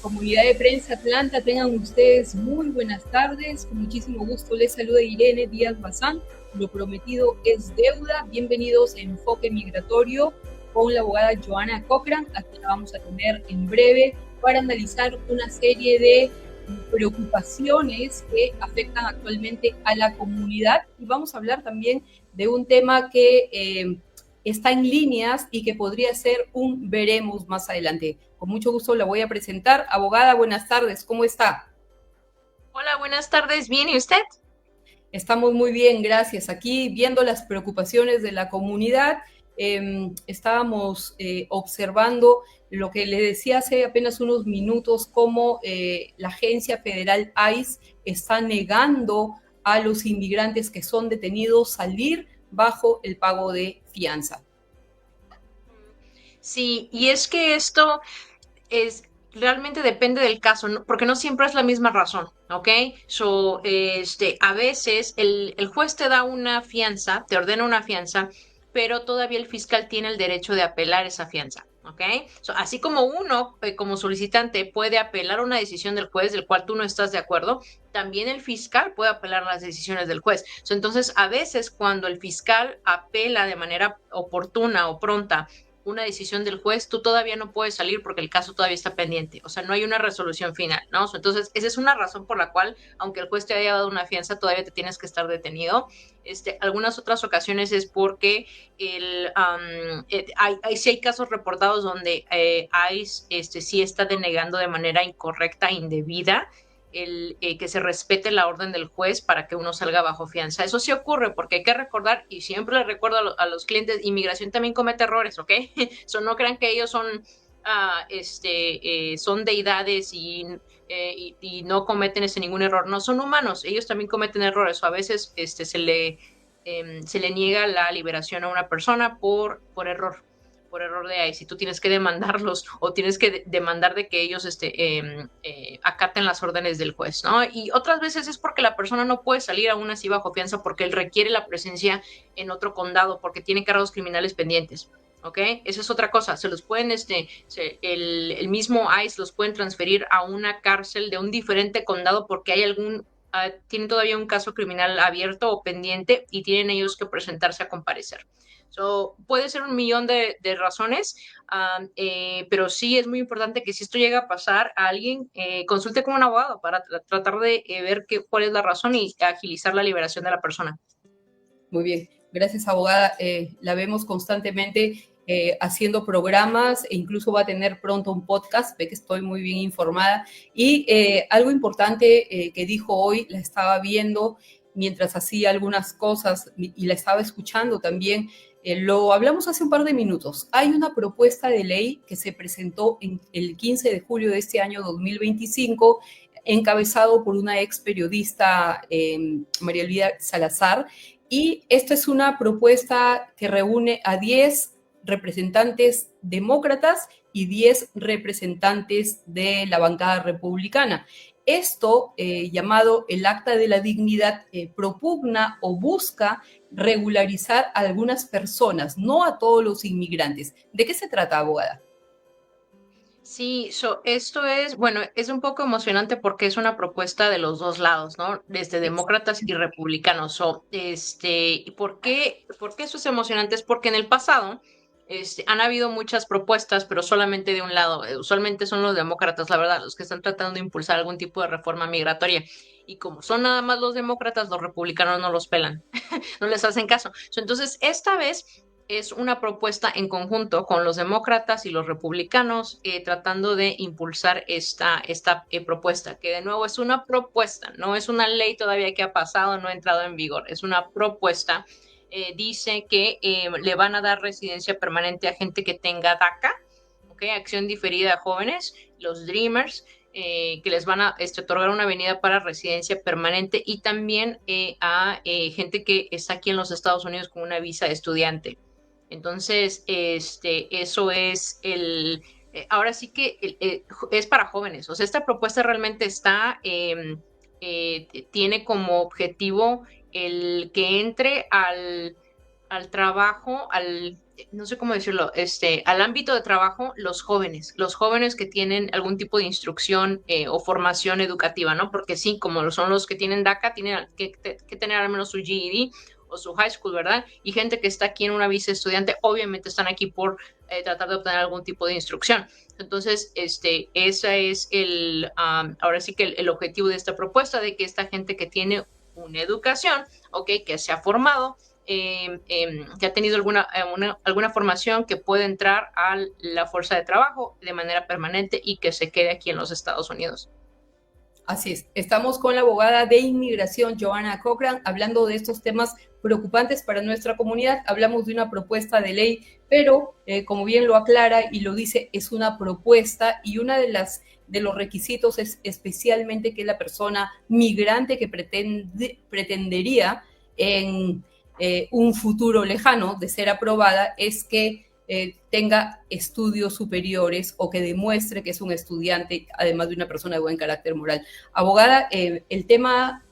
Comunidad de Prensa Atlanta, tengan ustedes muy buenas tardes. Con muchísimo gusto les saluda Irene Díaz Bazán. Lo prometido es deuda. Bienvenidos a Enfoque Migratorio con la abogada Joana Cochran, a quien la vamos a tener en breve para analizar una serie de preocupaciones que afectan actualmente a la comunidad. Y vamos a hablar también de un tema que está en líneas y que podría ser un veremos más adelante. Con mucho gusto la voy a presentar. Abogada, buenas tardes, ¿cómo está? Hola, buenas tardes. ¿Bien y usted? Estamos muy bien, gracias. Aquí viendo las preocupaciones de la comunidad, estábamos observando lo que le decía hace apenas unos minutos, cómo la agencia federal ICE está negando a los inmigrantes que son detenidos salir bajo el pago de fianza. Sí, y es que esto es realmente depende del caso, porque no siempre es la misma razón, ¿ok? A veces el juez te da una fianza, te ordena una fianza, pero todavía el fiscal tiene el derecho de apelar esa fianza, ¿ok? Así como uno, como solicitante, puede apelar una decisión del juez del cual tú no estás de acuerdo, también el fiscal puede apelar las decisiones del juez. Entonces, a veces cuando el fiscal apela de manera oportuna o pronta una decisión del juez, tú todavía no puedes salir porque el caso todavía está pendiente, o sea, no hay una resolución final, ¿no? Entonces, esa es una razón por la cual, aunque el juez te haya dado una fianza, todavía te tienes que estar detenido. Algunas otras ocasiones es porque sí hay casos reportados donde sí está denegando de manera incorrecta, indebida, que se respete la orden del juez para que uno salga bajo fianza. Eso sí ocurre porque hay que recordar, y siempre le recuerdo a los clientes, inmigración también comete errores, ¿ok? No crean que ellos son deidades y no cometen ningún error. No, son humanos, ellos también cometen errores. O a veces se le niega la liberación a una persona por error de ahí, si tú tienes que demandarlos o tienes que demandar de que ellos acaten las órdenes del juez, ¿no? Y otras veces es porque la persona no puede salir aún así bajo fianza porque él requiere la presencia en otro condado porque tiene cargos criminales pendientes. ¿Ok? Esa es otra cosa. Se los pueden, el mismo ICE los pueden transferir a una cárcel de un diferente condado porque hay tienen todavía un caso criminal abierto o pendiente y tienen ellos que presentarse a comparecer. Puede ser un millón de razones, pero sí es muy importante que si esto llega a pasar a alguien, consulte con un abogado para tratar de ver cuál es la razón y agilizar la liberación de la persona. Muy bien, gracias abogada. La vemos constantemente haciendo programas e incluso va a tener pronto un podcast, ve que estoy muy bien informada. Y algo importante que dijo hoy, la estaba viendo mientras hacía algunas cosas y la estaba escuchando también. Lo hablamos hace un par de minutos. Hay una propuesta de ley que se presentó el 15 de julio de este año 2025, encabezado por una ex periodista, María Elvira Salazar, y esta es una propuesta que reúne a 10 representantes demócratas y 10 representantes de la bancada republicana. Esto, llamado el Acta de la Dignidad, propugna o busca regularizar a algunas personas, no a todos los inmigrantes. ¿De qué se trata, abogada? Sí, esto es, bueno, es un poco emocionante porque es una propuesta de los dos lados, ¿no? Desde Exacto. demócratas y republicanos. ¿Y por qué eso es emocionante? Es porque en el pasado, han habido muchas propuestas, pero solamente de un lado. Usualmente son los demócratas, la verdad, los que están tratando de impulsar algún tipo de reforma migratoria. Y como son nada más los demócratas, los republicanos no los pelan, no les hacen caso. Entonces, esta vez es una propuesta en conjunto con los demócratas y los republicanos, tratando de impulsar esta propuesta, que de nuevo es una propuesta, no es una ley todavía que ha pasado, no ha entrado en vigor, es una propuesta. Dice que le van a dar residencia permanente a gente que tenga DACA, ¿okay? Acción diferida a jóvenes, los Dreamers, que les van a otorgar una venida para residencia permanente y también a gente que está aquí en los Estados Unidos con una visa de estudiante. Entonces, eso es ahora sí que es para jóvenes. O sea, esta propuesta realmente tiene como objetivo el que entre al trabajo, no sé cómo decirlo, al ámbito de trabajo, los jóvenes que tienen algún tipo de instrucción o formación educativa, ¿no? Porque sí, como son los que tienen DACA, tienen que tener al menos su GED o su high school, ¿verdad? Y gente que está aquí en una visa de estudiante, obviamente están aquí por tratar de obtener algún tipo de instrucción. Entonces, ese es ahora sí que el objetivo de esta propuesta, de que esta gente que tiene una educación, ok, que se ha formado, que ha tenido alguna formación, que puede entrar a la fuerza de trabajo de manera permanente y que se quede aquí en los Estados Unidos. Así es, estamos con la abogada de inmigración, Joanna Cochran, hablando de estos temas preocupantes para nuestra comunidad. Hablamos de una propuesta de ley, pero como bien lo aclara y lo dice, es una propuesta, y una de los requisitos es especialmente que la persona migrante que pretendería en un futuro lejano de ser aprobada es que tenga estudios superiores o que demuestre que es un estudiante, además de una persona de buen carácter moral. Abogada, el tema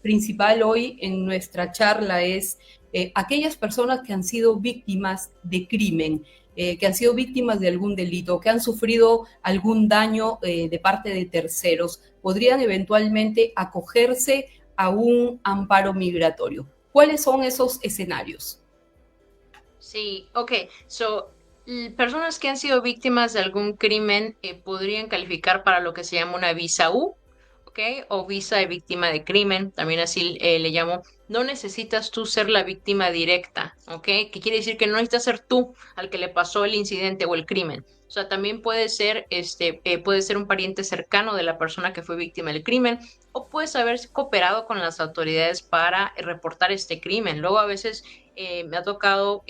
principal hoy en nuestra charla es aquellas personas que han sido víctimas de crimen, que han sido víctimas de algún delito, que han sufrido algún daño de parte de terceros, podrían eventualmente acogerse a un amparo migratorio. ¿Cuáles son esos escenarios? Sí, ok. Personas que han sido víctimas de algún crimen podrían calificar para lo que se llama una visa U, ok, o visa de víctima de crimen, también así le llamo. No necesitas tú ser la víctima directa, ok, que quiere decir que no necesitas ser tú al que le pasó el incidente o el crimen. O sea, también puede ser un pariente cercano de la persona que fue víctima del crimen, o puedes haber cooperado con las autoridades para reportar este crimen. Luego a veces me ha tocado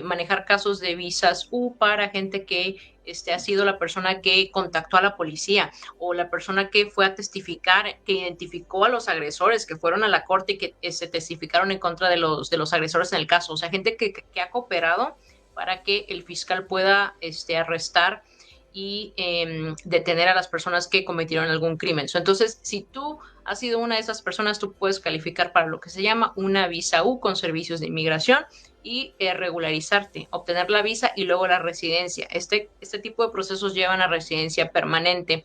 manejar casos de visas U para gente que ha sido la persona que contactó a la policía, o la persona que fue a testificar, que identificó a los agresores, que fueron a la corte y que se testificaron en contra de los agresores en el caso. O sea, gente que ha cooperado para que el fiscal pueda arrestar y detener a las personas que cometieron algún crimen. Entonces, si tú has sido una de esas personas, tú puedes calificar para lo que se llama una visa U con servicios de inmigración y regularizarte, obtener la visa y luego la residencia. Este tipo de procesos llevan a residencia permanente.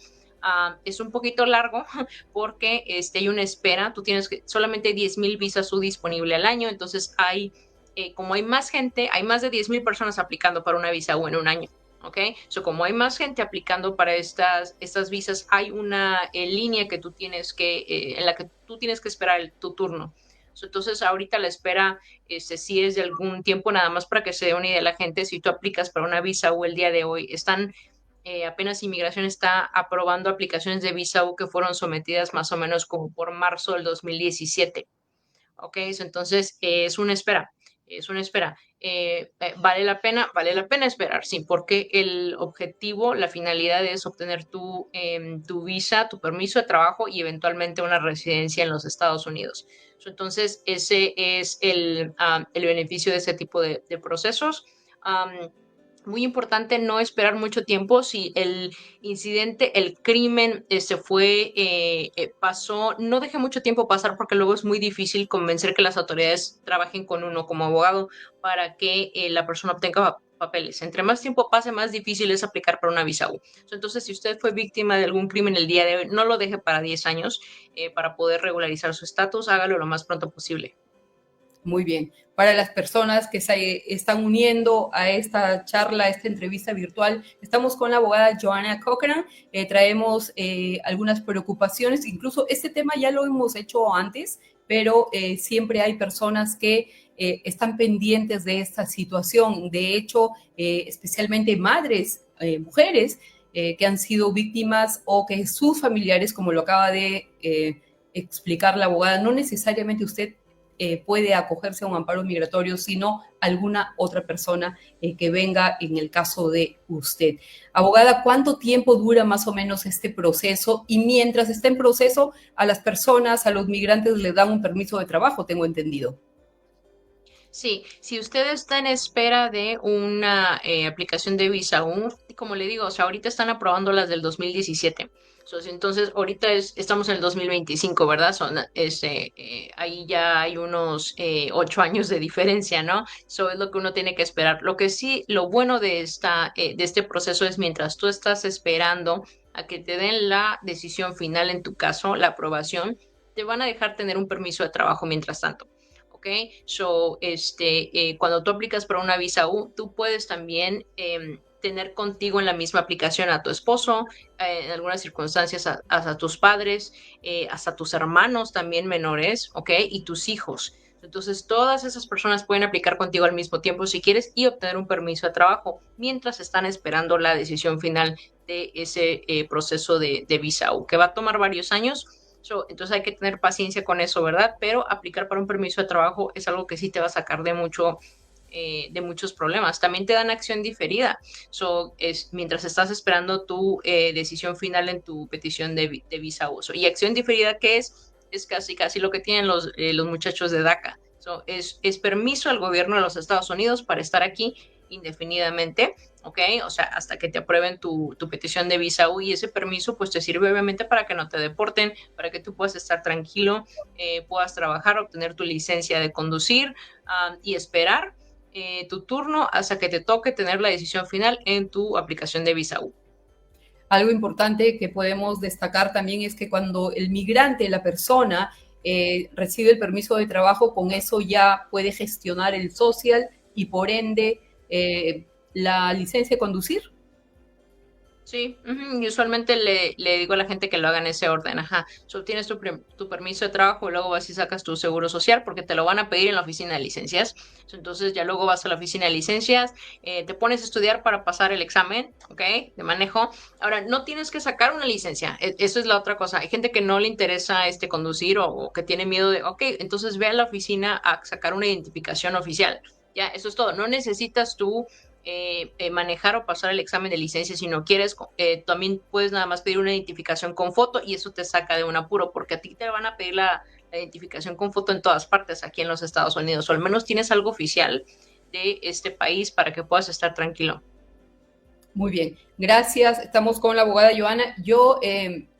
Es un poquito largo porque hay una espera. Tú tienes solamente 10,000 visas U disponible al año, entonces como hay más gente, hay más de 10,000 personas aplicando para una visa U en un año. ¿Ok? Como hay más gente aplicando para estas visas, hay una línea que tú tienes en la que tú tienes que esperar tu turno. Entonces, ahorita la espera, sí es de algún tiempo, nada más para que se dé una idea de la gente. Si tú aplicas para una visa U el día de hoy, apenas Inmigración está aprobando aplicaciones de visa U que fueron sometidas más o menos como por marzo del 2017. ¿Ok? Entonces, es una espera. Vale la pena esperar, sí, porque el objetivo, la finalidad es obtener tu visa, tu permiso de trabajo y eventualmente una residencia en los Estados Unidos. Entonces, ese es el beneficio de ese tipo de procesos. Muy importante no esperar mucho tiempo. Si el incidente, el crimen pasó, no deje mucho tiempo pasar, porque luego es muy difícil convencer que las autoridades trabajen con uno como abogado para que la persona obtenga papeles. Entre más tiempo pase, más difícil es aplicar para una visa U. Entonces, si usted fue víctima de algún crimen el día de hoy, no lo deje para 10 años para poder regularizar su estatus. Hágalo lo más pronto posible. Muy bien. Para las personas que se están uniendo a esta charla, a esta entrevista virtual, estamos con la abogada Joanna Cochran. Traemos algunas preocupaciones. Incluso este tema ya lo hemos hecho antes, pero siempre hay personas que están pendientes de esta situación. De hecho, especialmente madres, mujeres, que han sido víctimas, o que sus familiares, como lo acaba de explicar la abogada, no necesariamente usted puede acogerse a un amparo migratorio, sino alguna otra persona que venga en el caso de usted. Abogada, ¿cuánto tiempo dura más o menos este proceso? Y mientras está en proceso, a las personas, a los migrantes les dan un permiso de trabajo, tengo entendido. Sí, si usted está en espera de una aplicación de visa, como le digo, o sea, ahorita están aprobando las del 2017. Entonces, ahorita estamos en el 2025, ¿verdad? Ahí ya hay unos 8 años de diferencia, ¿no? Eso es lo que uno tiene que esperar. Lo que sí, lo bueno de este proceso es mientras tú estás esperando a que te den la decisión final en tu caso, la aprobación, te van a dejar tener un permiso de trabajo mientras tanto. ¿Ok? Cuando tú aplicas para una visa U, tú puedes también tener contigo en la misma aplicación a tu esposo, en algunas circunstancias a tus padres, hasta tus hermanos también menores, ¿ok? Y tus hijos. Entonces, todas esas personas pueden aplicar contigo al mismo tiempo si quieres y obtener un permiso de trabajo mientras están esperando la decisión final de ese proceso de visa U, que va a tomar varios años. Entonces hay que tener paciencia con eso, ¿verdad? Pero aplicar para un permiso de trabajo es algo que sí te va a sacar de muchos problemas. También te dan acción diferida. Mientras estás esperando tu decisión final en tu petición de visa uso. Y acción diferida, ¿qué es? Es casi, casi lo que tienen los muchachos de DACA. Es permiso al gobierno de los Estados Unidos para estar aquí indefinidamente, ¿ok? O sea, hasta que te aprueben tu petición de visa U, y ese permiso pues te sirve obviamente para que no te deporten, para que tú puedas estar tranquilo, puedas trabajar, obtener tu licencia de conducir y esperar tu turno hasta que te toque tener la decisión final en tu aplicación de visa U. Algo importante que podemos destacar también es que cuando el migrante, la persona, recibe el permiso de trabajo, con eso ya puede gestionar el social y por ende la licencia de conducir. Sí, y usualmente le digo a la gente que lo haga en ese orden, ajá. Tienes tu permiso de trabajo, luego vas y sacas tu seguro social porque te lo van a pedir en la oficina de licencias. Entonces ya luego vas a la oficina de licencias, te pones a estudiar para pasar el examen, ¿ok? De manejo. Ahora, no tienes que sacar una licencia, eso es la otra cosa. Hay gente que no le interesa conducir o que tiene miedo de, ok, entonces ve a la oficina a sacar una identificación oficial. Ya, eso es todo. No necesitas tú manejar o pasar el examen de licencia si no quieres. También puedes nada más pedir una identificación con foto y eso te saca de un apuro porque a ti te van a pedir la identificación con foto en todas partes aquí en los Estados Unidos, o al menos tienes algo oficial de este país para que puedas estar tranquilo. Muy bien, gracias. Estamos con la abogada Joana. Yo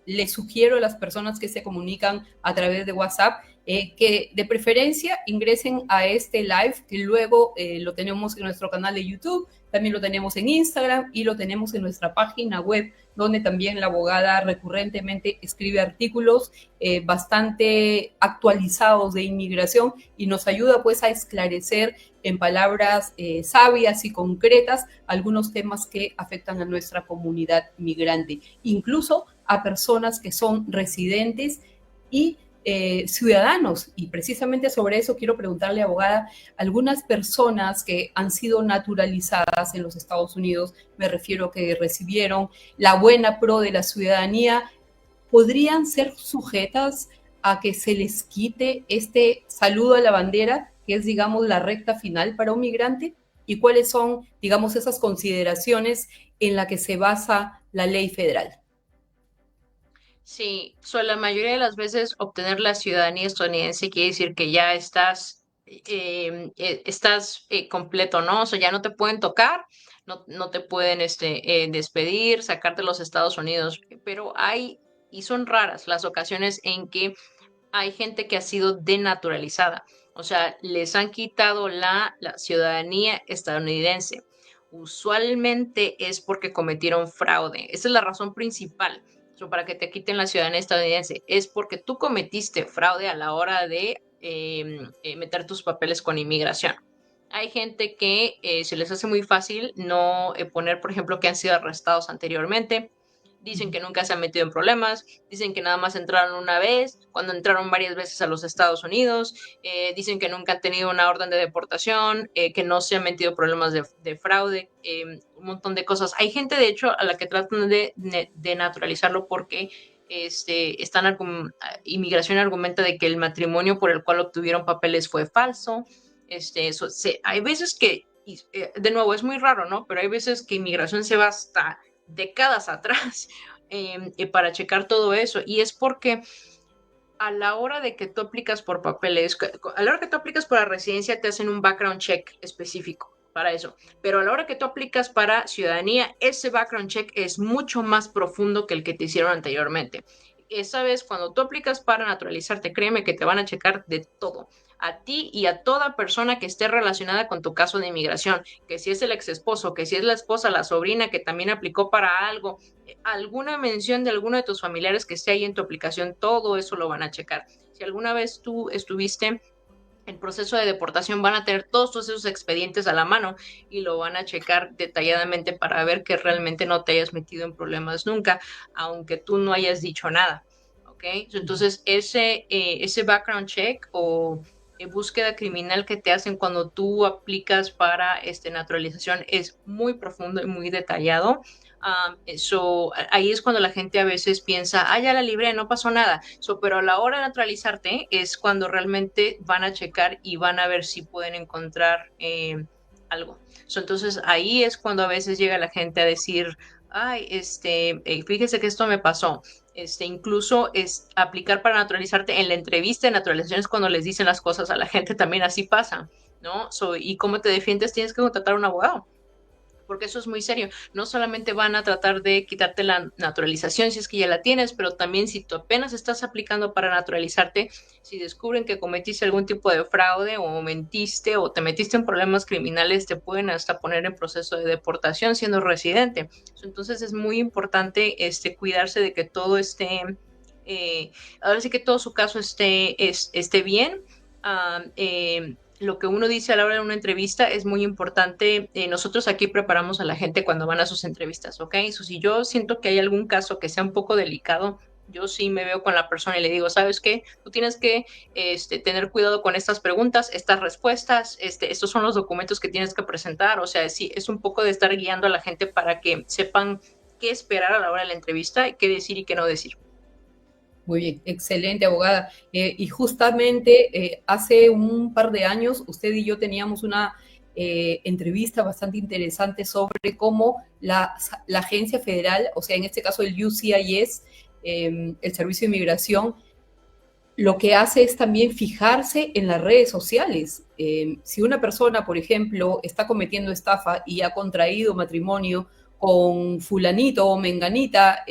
le sugiero a las personas que se comunican a través de WhatsApp que de preferencia ingresen a este live, que luego lo tenemos en nuestro canal de YouTube, también lo tenemos en Instagram y lo tenemos en nuestra página web, donde también la abogada recurrentemente escribe artículos bastante actualizados de inmigración y nos ayuda pues a esclarecer en palabras sabias y concretas algunos temas que afectan a nuestra comunidad migrante, incluso a personas que son residentes y ciudadanos. Y precisamente sobre eso quiero preguntarle, abogada, algunas personas que han sido naturalizadas en los Estados Unidos, me refiero que recibieron la buena pro de la ciudadanía, ¿podrían ser sujetas a que se les quite este saludo a la bandera, que es, digamos, la recta final para un migrante? ¿Y cuáles son, digamos, esas consideraciones en las que se basa la ley federal? Sí, la mayoría de las veces obtener la ciudadanía estadounidense quiere decir que ya estás completo, ¿no? O sea, ya no te pueden tocar, no te pueden despedir, sacarte de los Estados Unidos, pero y son raras las ocasiones en que hay gente que ha sido denaturalizada, o sea, les han quitado la ciudadanía estadounidense. Usualmente es porque cometieron fraude. Esa es la razón principal. Para que te quiten la ciudadanía estadounidense, es porque tú cometiste fraude a la hora de meter tus papeles con inmigración. Hay gente que se les hace muy fácil no poner, por ejemplo, que han sido arrestados anteriormente. Dicen que nunca se han metido en problemas, dicen que nada más entraron una vez, cuando entraron varias veces a los Estados Unidos, dicen que nunca han tenido una orden de deportación, que no se han metido en problemas de fraude, un montón de cosas. Hay gente, de hecho, a la que tratan de naturalizarlo porque inmigración argumenta de que el matrimonio por el cual obtuvieron papeles fue falso. Hay veces que, de nuevo, es muy raro, ¿no? Pero hay veces que inmigración se va hasta décadas atrás para checar todo eso. Y es porque a la hora de que tú aplicas por papeles, a la hora que tú aplicas por la residencia, te hacen un background check específico. para eso. Pero a la hora que tú aplicas para ciudadanía, ese background check es mucho más profundo que el que te hicieron anteriormente. Esa vez, cuando tú aplicas para naturalizarte, créeme que te van a checar de todo, a ti y a toda persona que esté relacionada con tu caso de inmigración, que si es el ex esposo, que si es la esposa, la sobrina que también aplicó para algo, alguna mención de alguno de tus familiares que esté ahí en tu aplicación, todo eso lo van a checar. Si alguna vez tú estuviste el proceso de deportación, van a tener todos esos expedientes a la mano y lo van a checar detalladamente para ver que realmente no te hayas metido en problemas nunca, aunque tú no hayas dicho nada. ¿Ok? Entonces, ese background check o búsqueda criminal que te hacen cuando tú aplicas para naturalización es muy profundo y muy detallado. Ahí es cuando la gente a veces piensa, ya la libré, no pasó nada. Pero a la hora de naturalizarte es cuando realmente van a checar y van a ver si pueden encontrar algo. Entonces ahí es cuando a veces llega la gente a decir, fíjese que esto me pasó. Incluso es aplicar para naturalizarte en la entrevista de naturalización es cuando les dicen las cosas a la gente, también así pasa, ¿no? Y cómo te defiendes, tienes que contratar a un abogado, porque eso es muy serio. No solamente van a tratar de quitarte la naturalización si es que ya la tienes, pero también si tú apenas estás aplicando para naturalizarte, si descubren que cometiste algún tipo de fraude o mentiste o te metiste en problemas criminales, te pueden hasta poner en proceso de deportación siendo residente. Entonces es muy importante cuidarse de que todo esté, ahora sí que todo su caso esté bien. Lo que uno dice a la hora de una entrevista es muy importante. Nosotros aquí preparamos a la gente cuando van a sus entrevistas, ¿ok? Si yo siento que hay algún caso que sea un poco delicado, yo sí me veo con la persona y le digo, ¿sabes qué? Tú tienes que tener cuidado con estas preguntas, estas respuestas, estos son los documentos que tienes que presentar. O sea, sí, es un poco de estar guiando a la gente para que sepan qué esperar a la hora de la entrevista y qué decir y qué no decir. Muy bien, excelente abogada. Y justamente hace un par de años usted y yo teníamos una entrevista bastante interesante sobre cómo la agencia federal, o sea, en este caso el UCIS, el Servicio de Inmigración, lo que hace es también fijarse en las redes sociales. Si una persona, por ejemplo, está cometiendo estafa y ha contraído matrimonio con fulanito o menganita,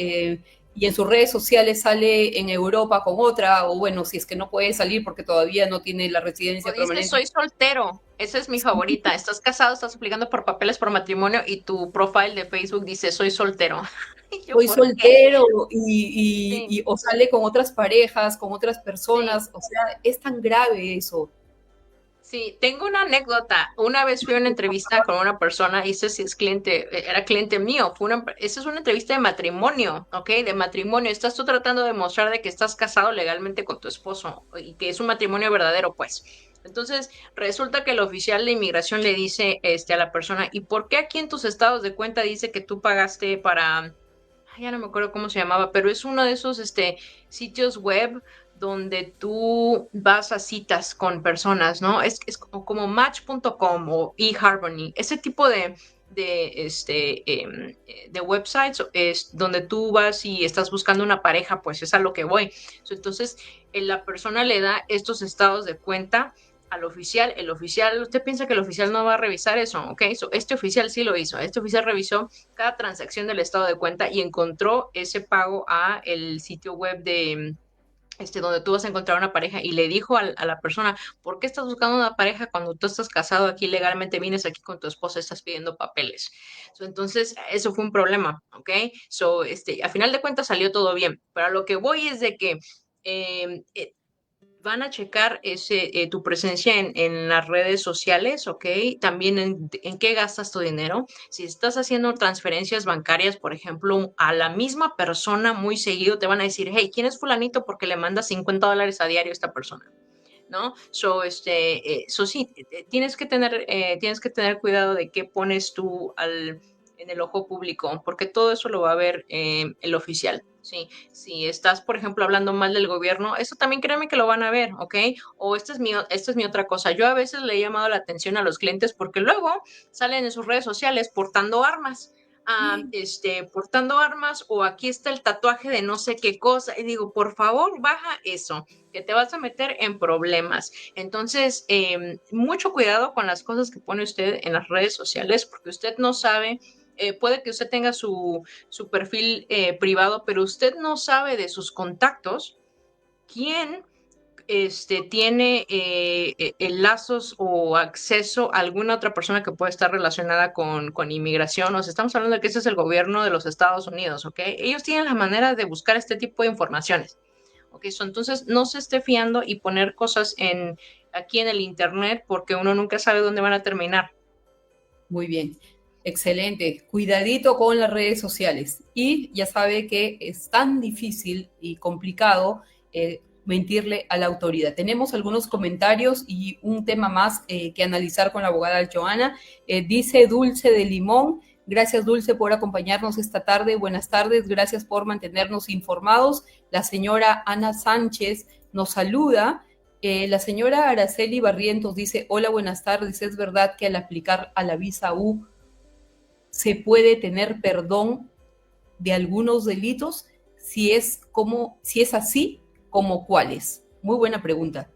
y en sus redes sociales sale en Europa con otra, o bueno, si es que no puede salir porque todavía no tiene la O residencia dice, permanente. soy soltero. Esa es mi favorita. Estás casado, estás aplicando por papeles por matrimonio y tu profile de Facebook dice, soy soltero. Y yo, Soy ¿por qué? soltero Sí. o sale con otras parejas, con otras Sí, personas, o sea, es tan grave eso. sí, tengo una anécdota. Una vez fui a una entrevista con una persona, y ese sí es cliente, era cliente mío. Esa es una entrevista de matrimonio, ¿ok? De matrimonio. Estás tú tratando de mostrar de que estás casado legalmente con tu esposo y que es un matrimonio verdadero, pues. Entonces, resulta que el oficial de inmigración le dice, a la persona, ¿y por qué aquí en tus estados de cuenta dice que tú pagaste para, ya no me acuerdo cómo se llamaba, pero es uno de esos sitios web donde tú vas a citas con personas, ¿no? Es como Match.com o eHarmony, ese tipo de websites es donde tú vas y estás buscando una pareja, pues es a lo que voy. Entonces, la persona le da estos estados de cuenta al oficial. El oficial, usted piensa que el oficial no va a revisar eso, ¿ok? Este oficial sí lo hizo. Este oficial revisó cada transacción del estado de cuenta y encontró ese pago a el sitio web de donde tú vas a encontrar una pareja y le dijo a la persona, ¿por qué estás buscando una pareja cuando tú estás casado aquí legalmente, vienes aquí con tu esposa, estás pidiendo papeles? Entonces, eso fue un problema, ¿ok? A final de cuentas salió todo bien, pero a lo que voy es de que eh, eh, van a checar tu presencia en las redes sociales, ¿ok? También en qué gastas tu dinero. Si estás haciendo transferencias bancarias, por ejemplo, a la misma persona muy seguido, te van a decir, hey, ¿quién es fulanito? Porque le manda $50 a diario a esta persona. ¿No? Sí, tienes que tener cuidado de qué pones tú en el ojo público, porque todo eso lo va a ver el oficial. Sí, si estás, por ejemplo, hablando mal del gobierno, eso también créeme que lo van a ver, ¿ok? O esta es mi otra cosa. Yo a veces le he llamado la atención a los clientes porque luego salen en sus redes sociales portando armas. portando armas o aquí está el tatuaje de no sé qué cosa. Y digo, por favor, baja eso, que te vas a meter en problemas. Entonces, mucho cuidado con las cosas que pone usted en las redes sociales, porque usted no sabe. Puede que usted tenga su perfil privado, pero usted no sabe de sus contactos quién tiene lazos o acceso a alguna otra persona que pueda estar relacionada con inmigración. O sea, estamos hablando de que ese es el gobierno de los Estados Unidos, ¿ok? Ellos tienen la manera de buscar este tipo de informaciones, ¿ok? Entonces, no se esté fiando y poner cosas aquí en el Internet porque uno nunca sabe dónde van a terminar. Muy bien, excelente. Cuidadito con las redes sociales. Y ya sabe que es tan difícil y complicado mentirle a la autoridad. Tenemos algunos comentarios y un tema más que analizar con la abogada Joana. Dice Dulce de Limón. Gracias, Dulce, por acompañarnos esta tarde. Buenas tardes. Gracias por mantenernos informados. La señora Ana Sánchez nos saluda. La señora Araceli Barrientos dice, hola, buenas tardes. ¿Es verdad que al aplicar a la visa U se puede tener perdón de algunos delitos? Si es así, ¿como cuáles? Muy buena pregunta.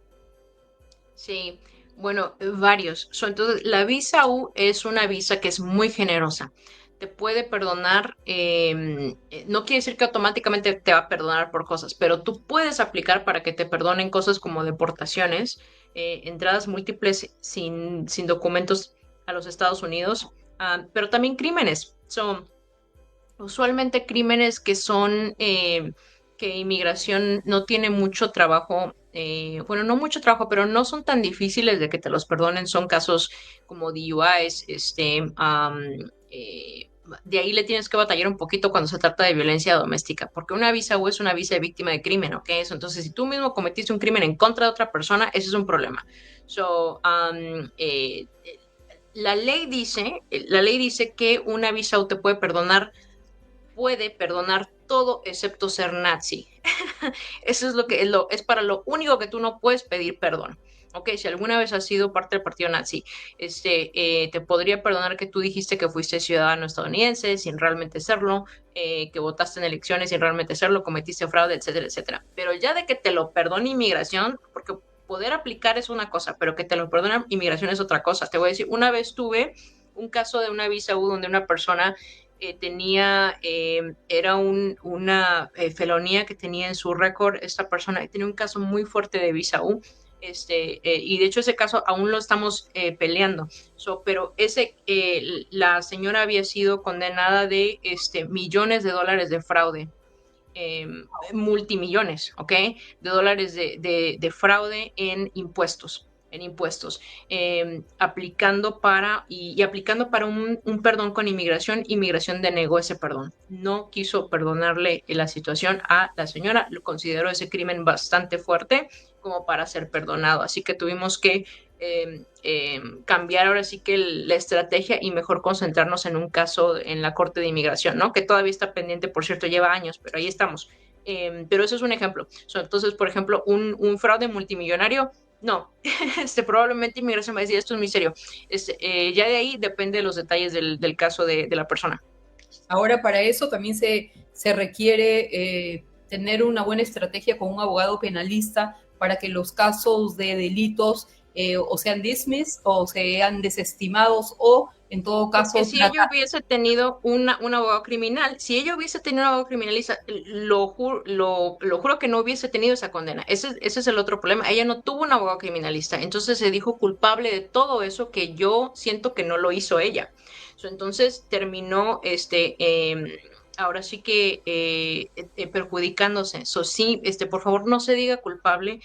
Sí, bueno, varios. Entonces, la visa U es una visa que es muy generosa. Te puede perdonar, no quiere decir que automáticamente te va a perdonar por cosas, pero tú puedes aplicar para que te perdonen cosas como deportaciones, entradas múltiples sin documentos a los Estados Unidos, pero también crímenes. Son usualmente crímenes que son que inmigración no tiene mucho trabajo, bueno, no mucho trabajo, pero no son tan difíciles de que te los perdonen. Son casos como DUIs, de ahí le tienes que batallar un poquito cuando se trata de violencia doméstica, porque una visa U es una visa de víctima de crimen, ¿ok? Entonces, si tú mismo cometiste un crimen en contra de otra persona, ese es un problema. La ley dice que una visa U te puede perdonar todo excepto ser nazi. Eso es es para lo único que tú no puedes pedir perdón. Ok, si alguna vez has sido parte del partido nazi, te podría perdonar que tú dijiste que fuiste ciudadano estadounidense sin realmente serlo, que votaste en elecciones sin realmente serlo, cometiste fraude, etcétera, etcétera. Pero ya de que te lo perdone inmigración, porque poder aplicar es una cosa, pero que te lo perdone inmigración es otra cosa. Te voy a decir, una vez tuve un caso de una visa U donde una persona era una felonía que tenía en su récord esta persona, tenía un caso muy fuerte de visa U, y de hecho ese caso aún lo estamos peleando, pero la señora había sido condenada de millones de dólares de fraude, eh, multimillones, ¿ok? De dólares de fraude en impuestos, aplicando para un perdón con inmigración denegó ese perdón. No quiso perdonarle la situación a la señora, lo consideró ese crimen bastante fuerte como para ser perdonado. Así que tuvimos que cambiar ahora sí que la estrategia y mejor concentrarnos en un caso en la Corte de Inmigración, ¿no? Que todavía está pendiente, por cierto, lleva años, pero ahí estamos. Pero eso es un ejemplo. Entonces, por ejemplo, un fraude multimillonario, no, probablemente inmigración va a decir esto es muy serio. Ya de ahí depende de los detalles del caso de la persona. Ahora, para eso también se requiere tener una buena estrategia con un abogado penalista para que los casos de delitos o sean dismissed o sean desestimados o en todo caso... Porque si ella hubiese tenido un abogado criminal, si ella hubiese tenido un abogado criminalista, lo juro que no hubiese tenido esa condena. Ese es el otro problema. Ella no tuvo un abogado criminalista, entonces se dijo culpable de todo eso que yo siento que no lo hizo ella. Entonces terminó ahora sí que perjudicándose. Sí, por favor, no se diga culpable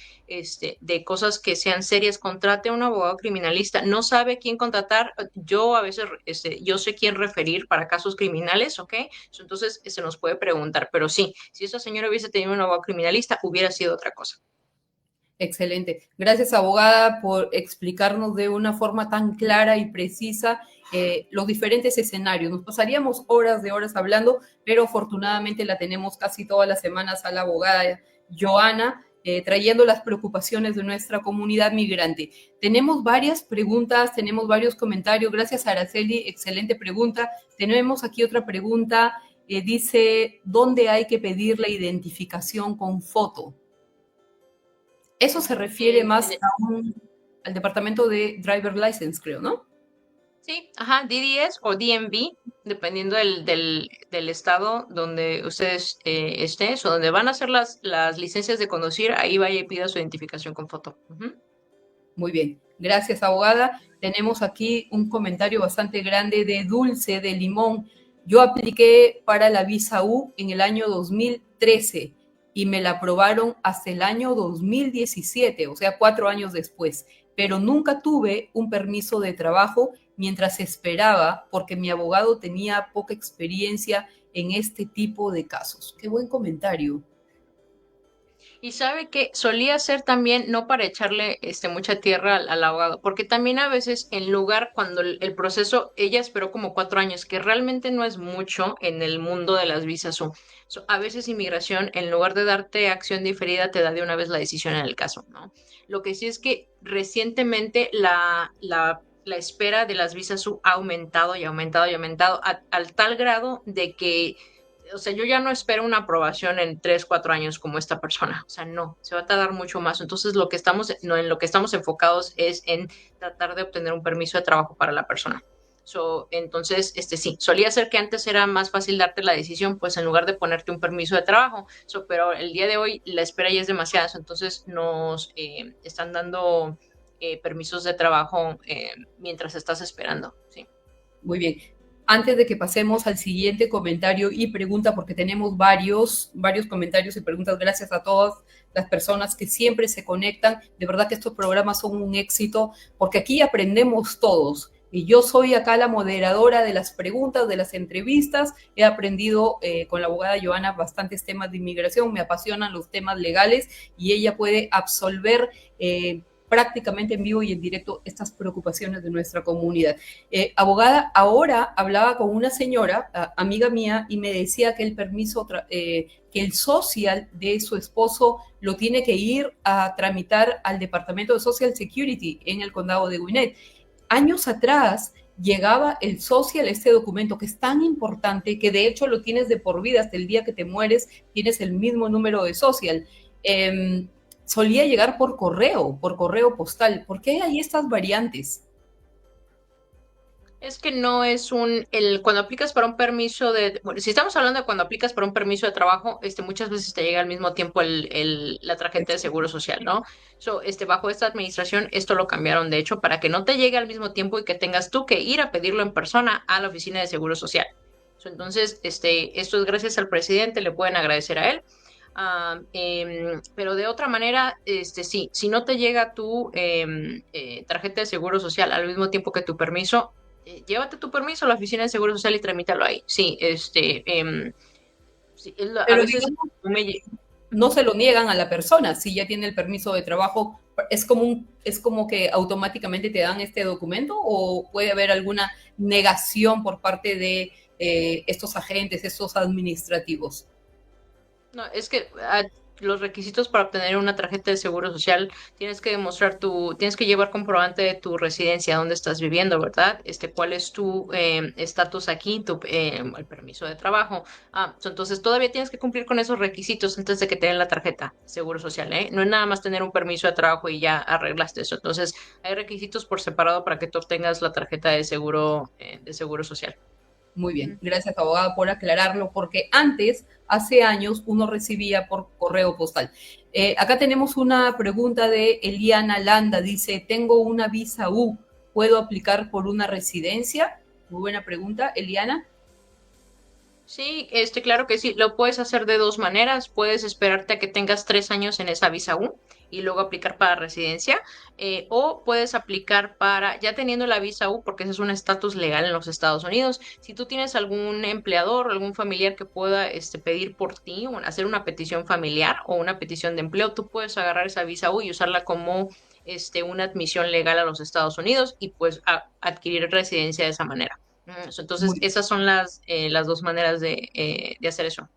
de cosas que sean serias. Contrate a un abogado criminalista. No sabe quién contratar. Yo a veces, yo sé quién referir para casos criminales, ¿ok? Entonces se nos puede preguntar. Pero sí, si esa señora hubiese tenido un abogado criminalista, hubiera sido otra cosa. Excelente. Gracias, abogada, por explicarnos de una forma tan clara y precisa los diferentes escenarios. Nos pasaríamos horas de horas hablando, pero afortunadamente la tenemos casi todas las semanas a la abogada Joana trayendo las preocupaciones de nuestra comunidad migrante. Tenemos varias preguntas, tenemos varios comentarios. Gracias, Araceli, excelente pregunta. Tenemos aquí otra pregunta. Dice, ¿dónde hay que pedir la identificación con foto? Eso se refiere más al departamento de Driver License, creo, ¿no? Sí, ajá, DDS o DMV, dependiendo del estado donde ustedes estén o donde van a hacer las licencias de conducir, ahí vaya y pida su identificación con foto. Ujú. Muy bien, gracias, abogada. Tenemos aquí un comentario bastante grande de Dulce de Limón. Yo apliqué para la visa U en el año 2013 y me la aprobaron hasta el año 2017, o sea, 4 años después, pero nunca tuve un permiso de trabajo mientras esperaba porque mi abogado tenía poca experiencia en este tipo de casos. Qué buen comentario. Y sabe que solía ser también, no para echarle mucha tierra al abogado, porque también a veces en lugar cuando el proceso, ella esperó como 4 años, que realmente no es mucho en el mundo de las visas U. A veces inmigración, en lugar de darte acción diferida, te da de una vez la decisión en el caso, ¿no? Lo que sí es que recientemente la espera de las visas U ha aumentado y aumentado y aumentado al tal grado de que, o sea, yo ya no espero una aprobación en 3, 4 años como esta persona. O sea, no, se va a tardar mucho más. Entonces, en lo que estamos enfocados es en tratar de obtener un permiso de trabajo para la persona. Entonces, sí, solía ser que antes era más fácil darte la decisión, pues en lugar de ponerte un permiso de trabajo. Pero el día de hoy la espera ya es demasiada. Entonces, nos están dando permisos de trabajo mientras estás esperando. Sí. Muy bien. Antes de que pasemos al siguiente comentario y pregunta, porque tenemos varios comentarios y preguntas, gracias a todas las personas que siempre se conectan. De verdad que estos programas son un éxito, porque aquí aprendemos todos. Y yo soy acá la moderadora de las preguntas, de las entrevistas. He aprendido con la abogada Joana bastantes temas de inmigración. Me apasionan los temas legales y ella puede absolver prácticamente en vivo y en directo estas preocupaciones de nuestra comunidad. Abogada, ahora hablaba con una señora, amiga mía, y me decía que el permiso, que el social de su esposo lo tiene que ir a tramitar al Departamento de Social Security en el condado de Gwinnett. Años atrás llegaba el social, este documento que es tan importante, que de hecho lo tienes de por vida, hasta el día que te mueres, tienes el mismo número de social. Solía llegar por correo postal. ¿Por qué hay estas variantes? Es que no es cuando aplicas para un permiso bueno, si estamos hablando de cuando aplicas para un permiso de trabajo, muchas veces te llega al mismo tiempo la tarjeta de seguro social, ¿no? Bajo esta administración, esto lo cambiaron, de hecho, para que no te llegue al mismo tiempo y que tengas tú que ir a pedirlo en persona a la oficina de seguro social. Entonces, esto es gracias al presidente, le pueden agradecer a él. Pero de otra manera, sí, si no te llega tu tarjeta de seguro social al mismo tiempo que tu permiso, llévate tu permiso a la oficina de seguro social y tramítalo ahí. Sí, sí, a Pero veces digamos, no se lo niegan a la persona si ya tiene el permiso de trabajo. Es como que automáticamente te dan este documento o puede haber alguna negación por parte de estos agentes, estos administrativos. No, es que los requisitos para obtener una tarjeta de seguro social tienes que demostrar tienes que llevar comprobante de tu residencia, dónde estás viviendo, ¿verdad? Cuál es tu estatus aquí, el permiso de trabajo. Entonces todavía tienes que cumplir con esos requisitos antes de que te den la tarjeta de seguro social, ¿eh? No es nada más tener un permiso de trabajo y ya arreglaste eso. Entonces hay requisitos por separado para que tú obtengas la tarjeta de seguro social. Muy bien, gracias abogada por aclararlo, porque antes, hace años, uno recibía por correo postal. Acá tenemos una pregunta de Eliana Landa, dice, tengo una visa U, ¿puedo aplicar por una residencia? Muy buena pregunta, Eliana. Sí, claro que sí, lo puedes hacer de dos maneras. Puedes esperarte a que tengas 3 años en esa visa U y luego aplicar para residencia, o puedes aplicar ya teniendo la visa U, porque ese es un estatus legal en los Estados Unidos. Si tú tienes algún empleador o algún familiar que pueda pedir por ti o hacer una petición familiar o una petición de empleo, tú puedes agarrar esa visa U y usarla como una admisión legal a los Estados Unidos y pues adquirir residencia de esa manera. Entonces, Muy esas son las dos maneras de hacer eso.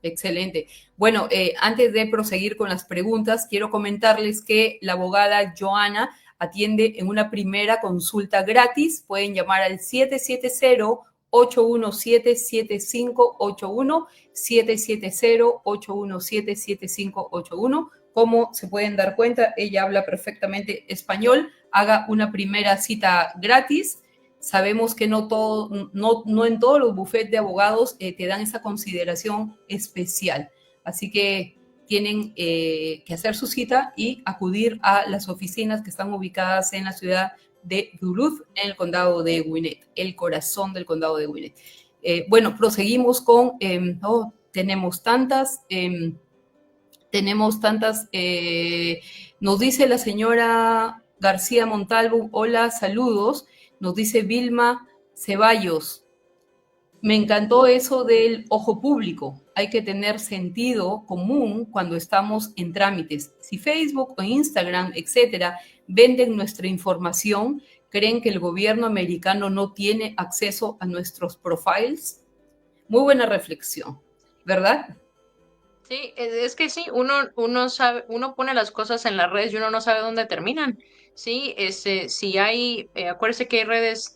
Excelente. Bueno, antes de proseguir con las preguntas, quiero comentarles que la abogada Joana atiende en una primera consulta gratis. Pueden llamar al 770-817-7581, 770-817-7581. Como se pueden dar cuenta, ella habla perfectamente español. Haga una primera cita gratis. Sabemos que no en todos los bufetes de abogados te dan esa consideración especial. Así que tienen que hacer su cita y acudir a las oficinas que están ubicadas en la ciudad de Duluth, en el condado de Gwinnett, el corazón del condado de Gwinnett. Bueno, proseguimos con, tenemos tantas, nos dice la señora García Montalvo, hola, saludos. Nos dice Vilma Ceballos, me encantó eso del ojo público. Hay que tener sentido común cuando estamos en trámites. Si Facebook o Instagram, etcétera, venden nuestra información, ¿creen que el gobierno americano no tiene acceso a nuestros profiles? Muy buena reflexión, ¿verdad? Sí, es que sí, uno sabe, uno pone las cosas en las redes y uno no sabe dónde terminan. Sí, si hay, acuérdese que hay redes,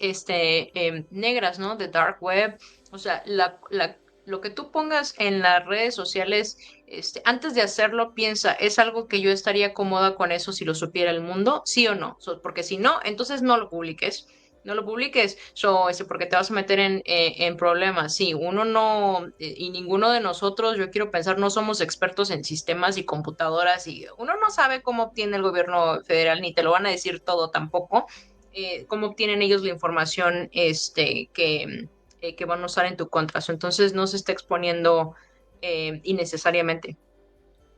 negras, ¿no? De dark web. O sea, lo que tú pongas en las redes sociales, antes de hacerlo, piensa, ¿es algo que yo estaría cómoda con eso si lo supiera el mundo? ¿Sí o no? Porque si no, entonces no lo publiques. No lo publiques, porque te vas a meter en problemas. Sí, uno no, y ninguno de nosotros, yo quiero pensar, no somos expertos en sistemas y computadoras y uno no sabe cómo obtiene el gobierno federal, ni te lo van a decir todo tampoco, cómo obtienen ellos la información que van a usar en tu contra. Entonces no se está exponiendo innecesariamente.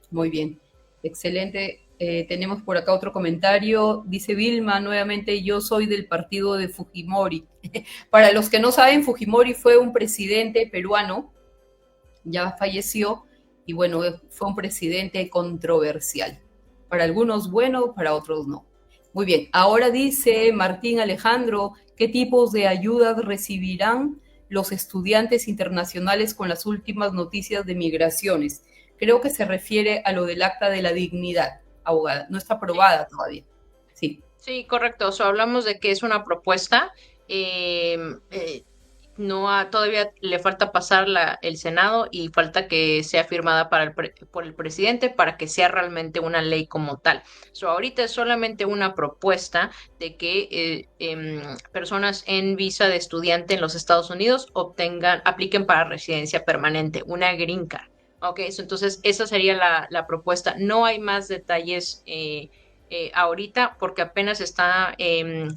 Muy bien, excelente. Tenemos por acá otro comentario. Dice Vilma, nuevamente, yo soy del partido de Fujimori. Para los que no saben, Fujimori fue un presidente peruano, ya falleció, y bueno, fue un presidente controversial. Para algunos bueno, para otros no. Muy bien, ahora dice Martín Alejandro, ¿qué tipos de ayudas recibirán los estudiantes internacionales con las últimas noticias de migraciones? Creo que se refiere a lo del acta de la dignidad, abogada. No está aprobada todavía. Sí. Sí, correcto. Hablamos de que es una propuesta. eh, eh, todavía le falta pasar el Senado y falta que sea firmada por el presidente para que sea realmente una ley como tal. Ahorita es solamente una propuesta de que personas en visa de estudiante en los Estados Unidos apliquen para residencia permanente, una green card. Ok, entonces esa sería la propuesta. No hay más detalles ahorita porque apenas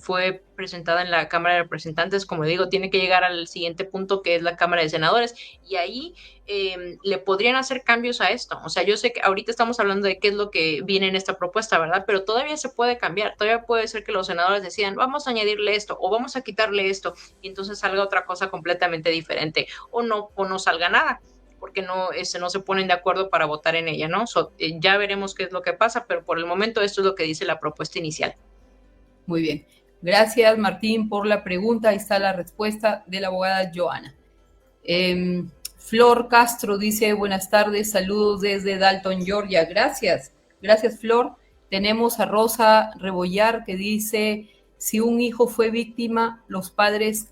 fue presentada en la Cámara de Representantes. Como digo, tiene que llegar al siguiente punto, que es la Cámara de Senadores, y ahí le podrían hacer cambios a esto. O sea, yo sé que ahorita estamos hablando de qué es lo que viene en esta propuesta, ¿verdad? Pero todavía se puede cambiar, todavía puede ser que los senadores decidan, vamos a añadirle esto o vamos a quitarle esto, y entonces salga otra cosa completamente diferente, o no salga nada porque no se ponen de acuerdo para votar en ella, ¿no? Ya veremos qué es lo que pasa, pero por el momento esto es lo que dice la propuesta inicial. Muy bien. Gracias, Martín, por la pregunta. Ahí está la respuesta de la abogada Joana. Flor Castro dice, buenas tardes, saludos desde Dalton, Georgia. Gracias. Gracias, Flor. Tenemos a Rosa Rebollar que dice, si un hijo fue víctima, los padres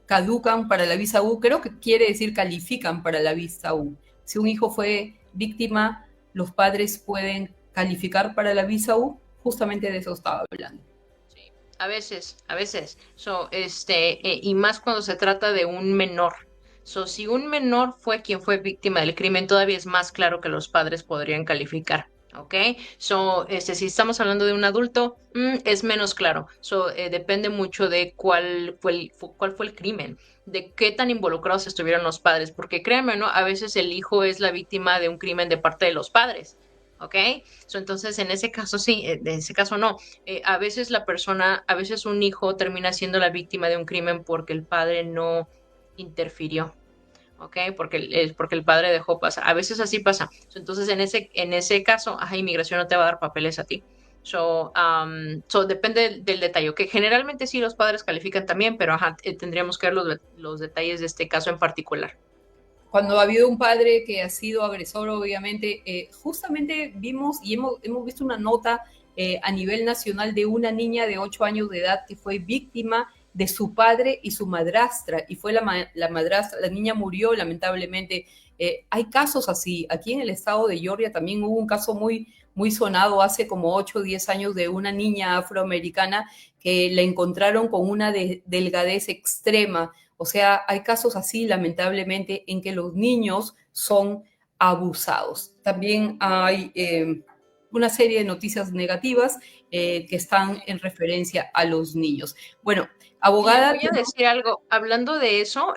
caducan para la visa U. Creo que quiere decir califican para la visa U. Si un hijo fue víctima, los padres pueden calificar para la visa U. Justamente de eso estaba hablando. Sí, a veces. Y más cuando se trata de un menor. Si un menor fue quien fue víctima del crimen, todavía es más claro que los padres podrían calificar. ¿Ok? Si estamos hablando de un adulto, es menos claro. Depende mucho de cuál fue el crimen, de qué tan involucrados estuvieron los padres, porque créanme, ¿no? A veces el hijo es la víctima de un crimen de parte de los padres. ¿Ok? Entonces, en ese caso sí, en ese caso no. A veces un hijo termina siendo la víctima de un crimen porque el padre no interfirió. ¿Ok? Porque el padre dejó pasar. A veces así pasa. Entonces, en ese caso, inmigración no te va a dar papeles a ti. Depende del detalle. Que generalmente sí los padres califican también, pero tendríamos que ver los detalles de este caso en particular. cuando ha habido un padre que ha sido agresor, obviamente, justamente vimos y hemos visto una nota a nivel nacional de una niña de 8 años de edad que fue víctima de su padre y su madrastra, y fue la madrastra, la niña murió lamentablemente. Hay casos así. Aquí en el estado de Georgia también hubo un caso muy sonado hace como 8 o 10 años de una niña afroamericana que la encontraron con una delgadez extrema. O sea, hay casos así, lamentablemente, en que los niños son abusados. También hay una serie de noticias negativas que están en referencia a los niños. Bueno, abogada. Voy a decir algo, hablando de eso,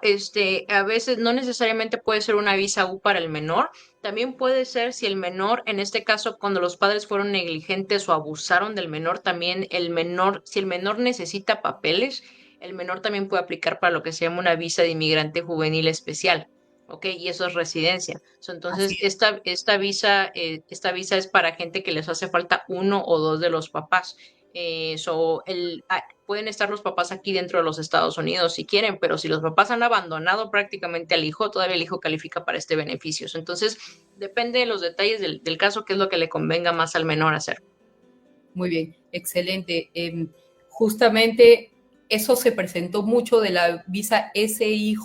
a veces no necesariamente puede ser una visa U para el menor, también puede ser si el menor, en este caso, cuando los padres fueron negligentes o abusaron del menor, también el menor, si el menor necesita papeles, el menor también puede aplicar para lo que se llama una visa de inmigrante juvenil especial. ¿Ok? Y eso es residencia. Entonces, esta visa es para gente que les hace falta uno o dos de los papás. Pueden estar los papás aquí dentro de los Estados Unidos si quieren, pero si los papás han abandonado prácticamente al hijo, todavía el hijo califica para este beneficio. Entonces, depende de los detalles del caso, qué es lo que le convenga más al menor hacer. Muy bien, excelente. Justamente eso se presentó mucho de la visa SIJ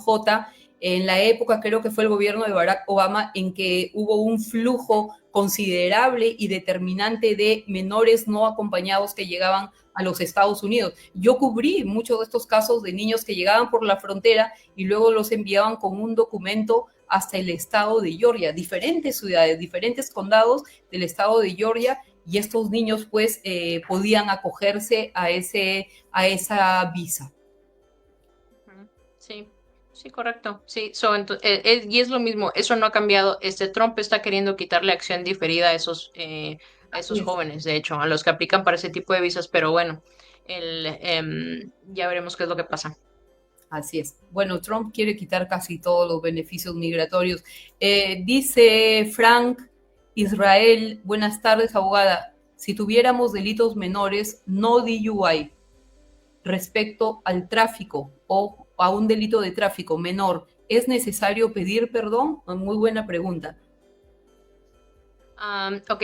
en la época, creo que fue el gobierno de Barack Obama, en que hubo un flujo considerable y determinante de menores no acompañados que llegaban a los Estados Unidos. Yo cubrí muchos de estos casos de niños que llegaban por la frontera y luego los enviaban con un documento hasta el estado de Georgia, diferentes ciudades, diferentes condados del estado de Georgia, y estos niños pues podían acogerse a esa visa. Sí. Sí, correcto. Sí, y es lo mismo, eso no ha cambiado. Trump está queriendo quitarle acción diferida a esos jóvenes, de hecho, a los que aplican para ese tipo de visas, pero bueno, ya veremos qué es lo que pasa. Así es. Bueno, Trump quiere quitar casi todos los beneficios migratorios. Dice Frank Israel, buenas tardes, abogada. Si tuviéramos delitos menores, no DUI, respecto al tráfico o a un delito de tráfico menor, ¿es necesario pedir perdón? Muy buena pregunta. Ok,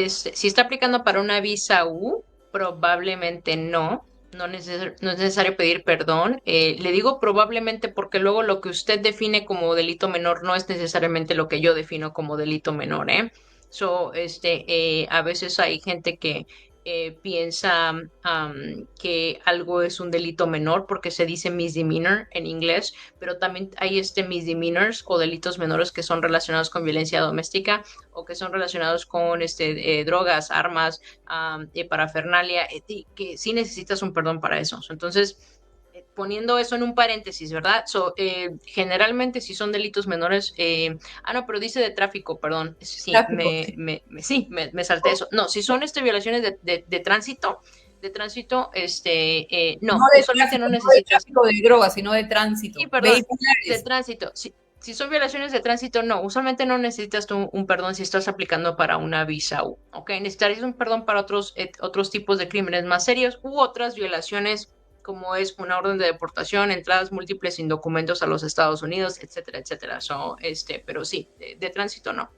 si está aplicando para una visa U, probablemente no. No es necesario pedir perdón. Le digo probablemente porque luego lo que usted define como delito menor no es necesariamente lo que yo defino como delito menor, ¿eh? A veces hay gente que piensa que algo es un delito menor porque se dice misdemeanor en inglés, pero también hay misdemeanors o delitos menores que son relacionados con violencia doméstica o que son relacionados con drogas, armas, parafernalia, que sí necesitas un perdón para eso. Entonces, poniendo eso en un paréntesis, ¿verdad? Generalmente si son delitos menores, no, pero dice de tráfico, perdón, sí, Tráfico. me salté eso. No, si son violaciones de tránsito, no, No de usualmente tráfico, no no de necesitas. tráfico de drogas, sino de tránsito. Sí, perdón, de Vehiculares. tránsito. Si son violaciones de tránsito, no, usualmente no necesitas tú un perdón si estás aplicando para una visa U, ¿ok? Necesitarías un perdón para otros tipos de crímenes más serios u otras violaciones como es una orden de deportación, entradas múltiples sin documentos a los Estados Unidos, etcétera, etcétera. Pero sí, de tránsito no.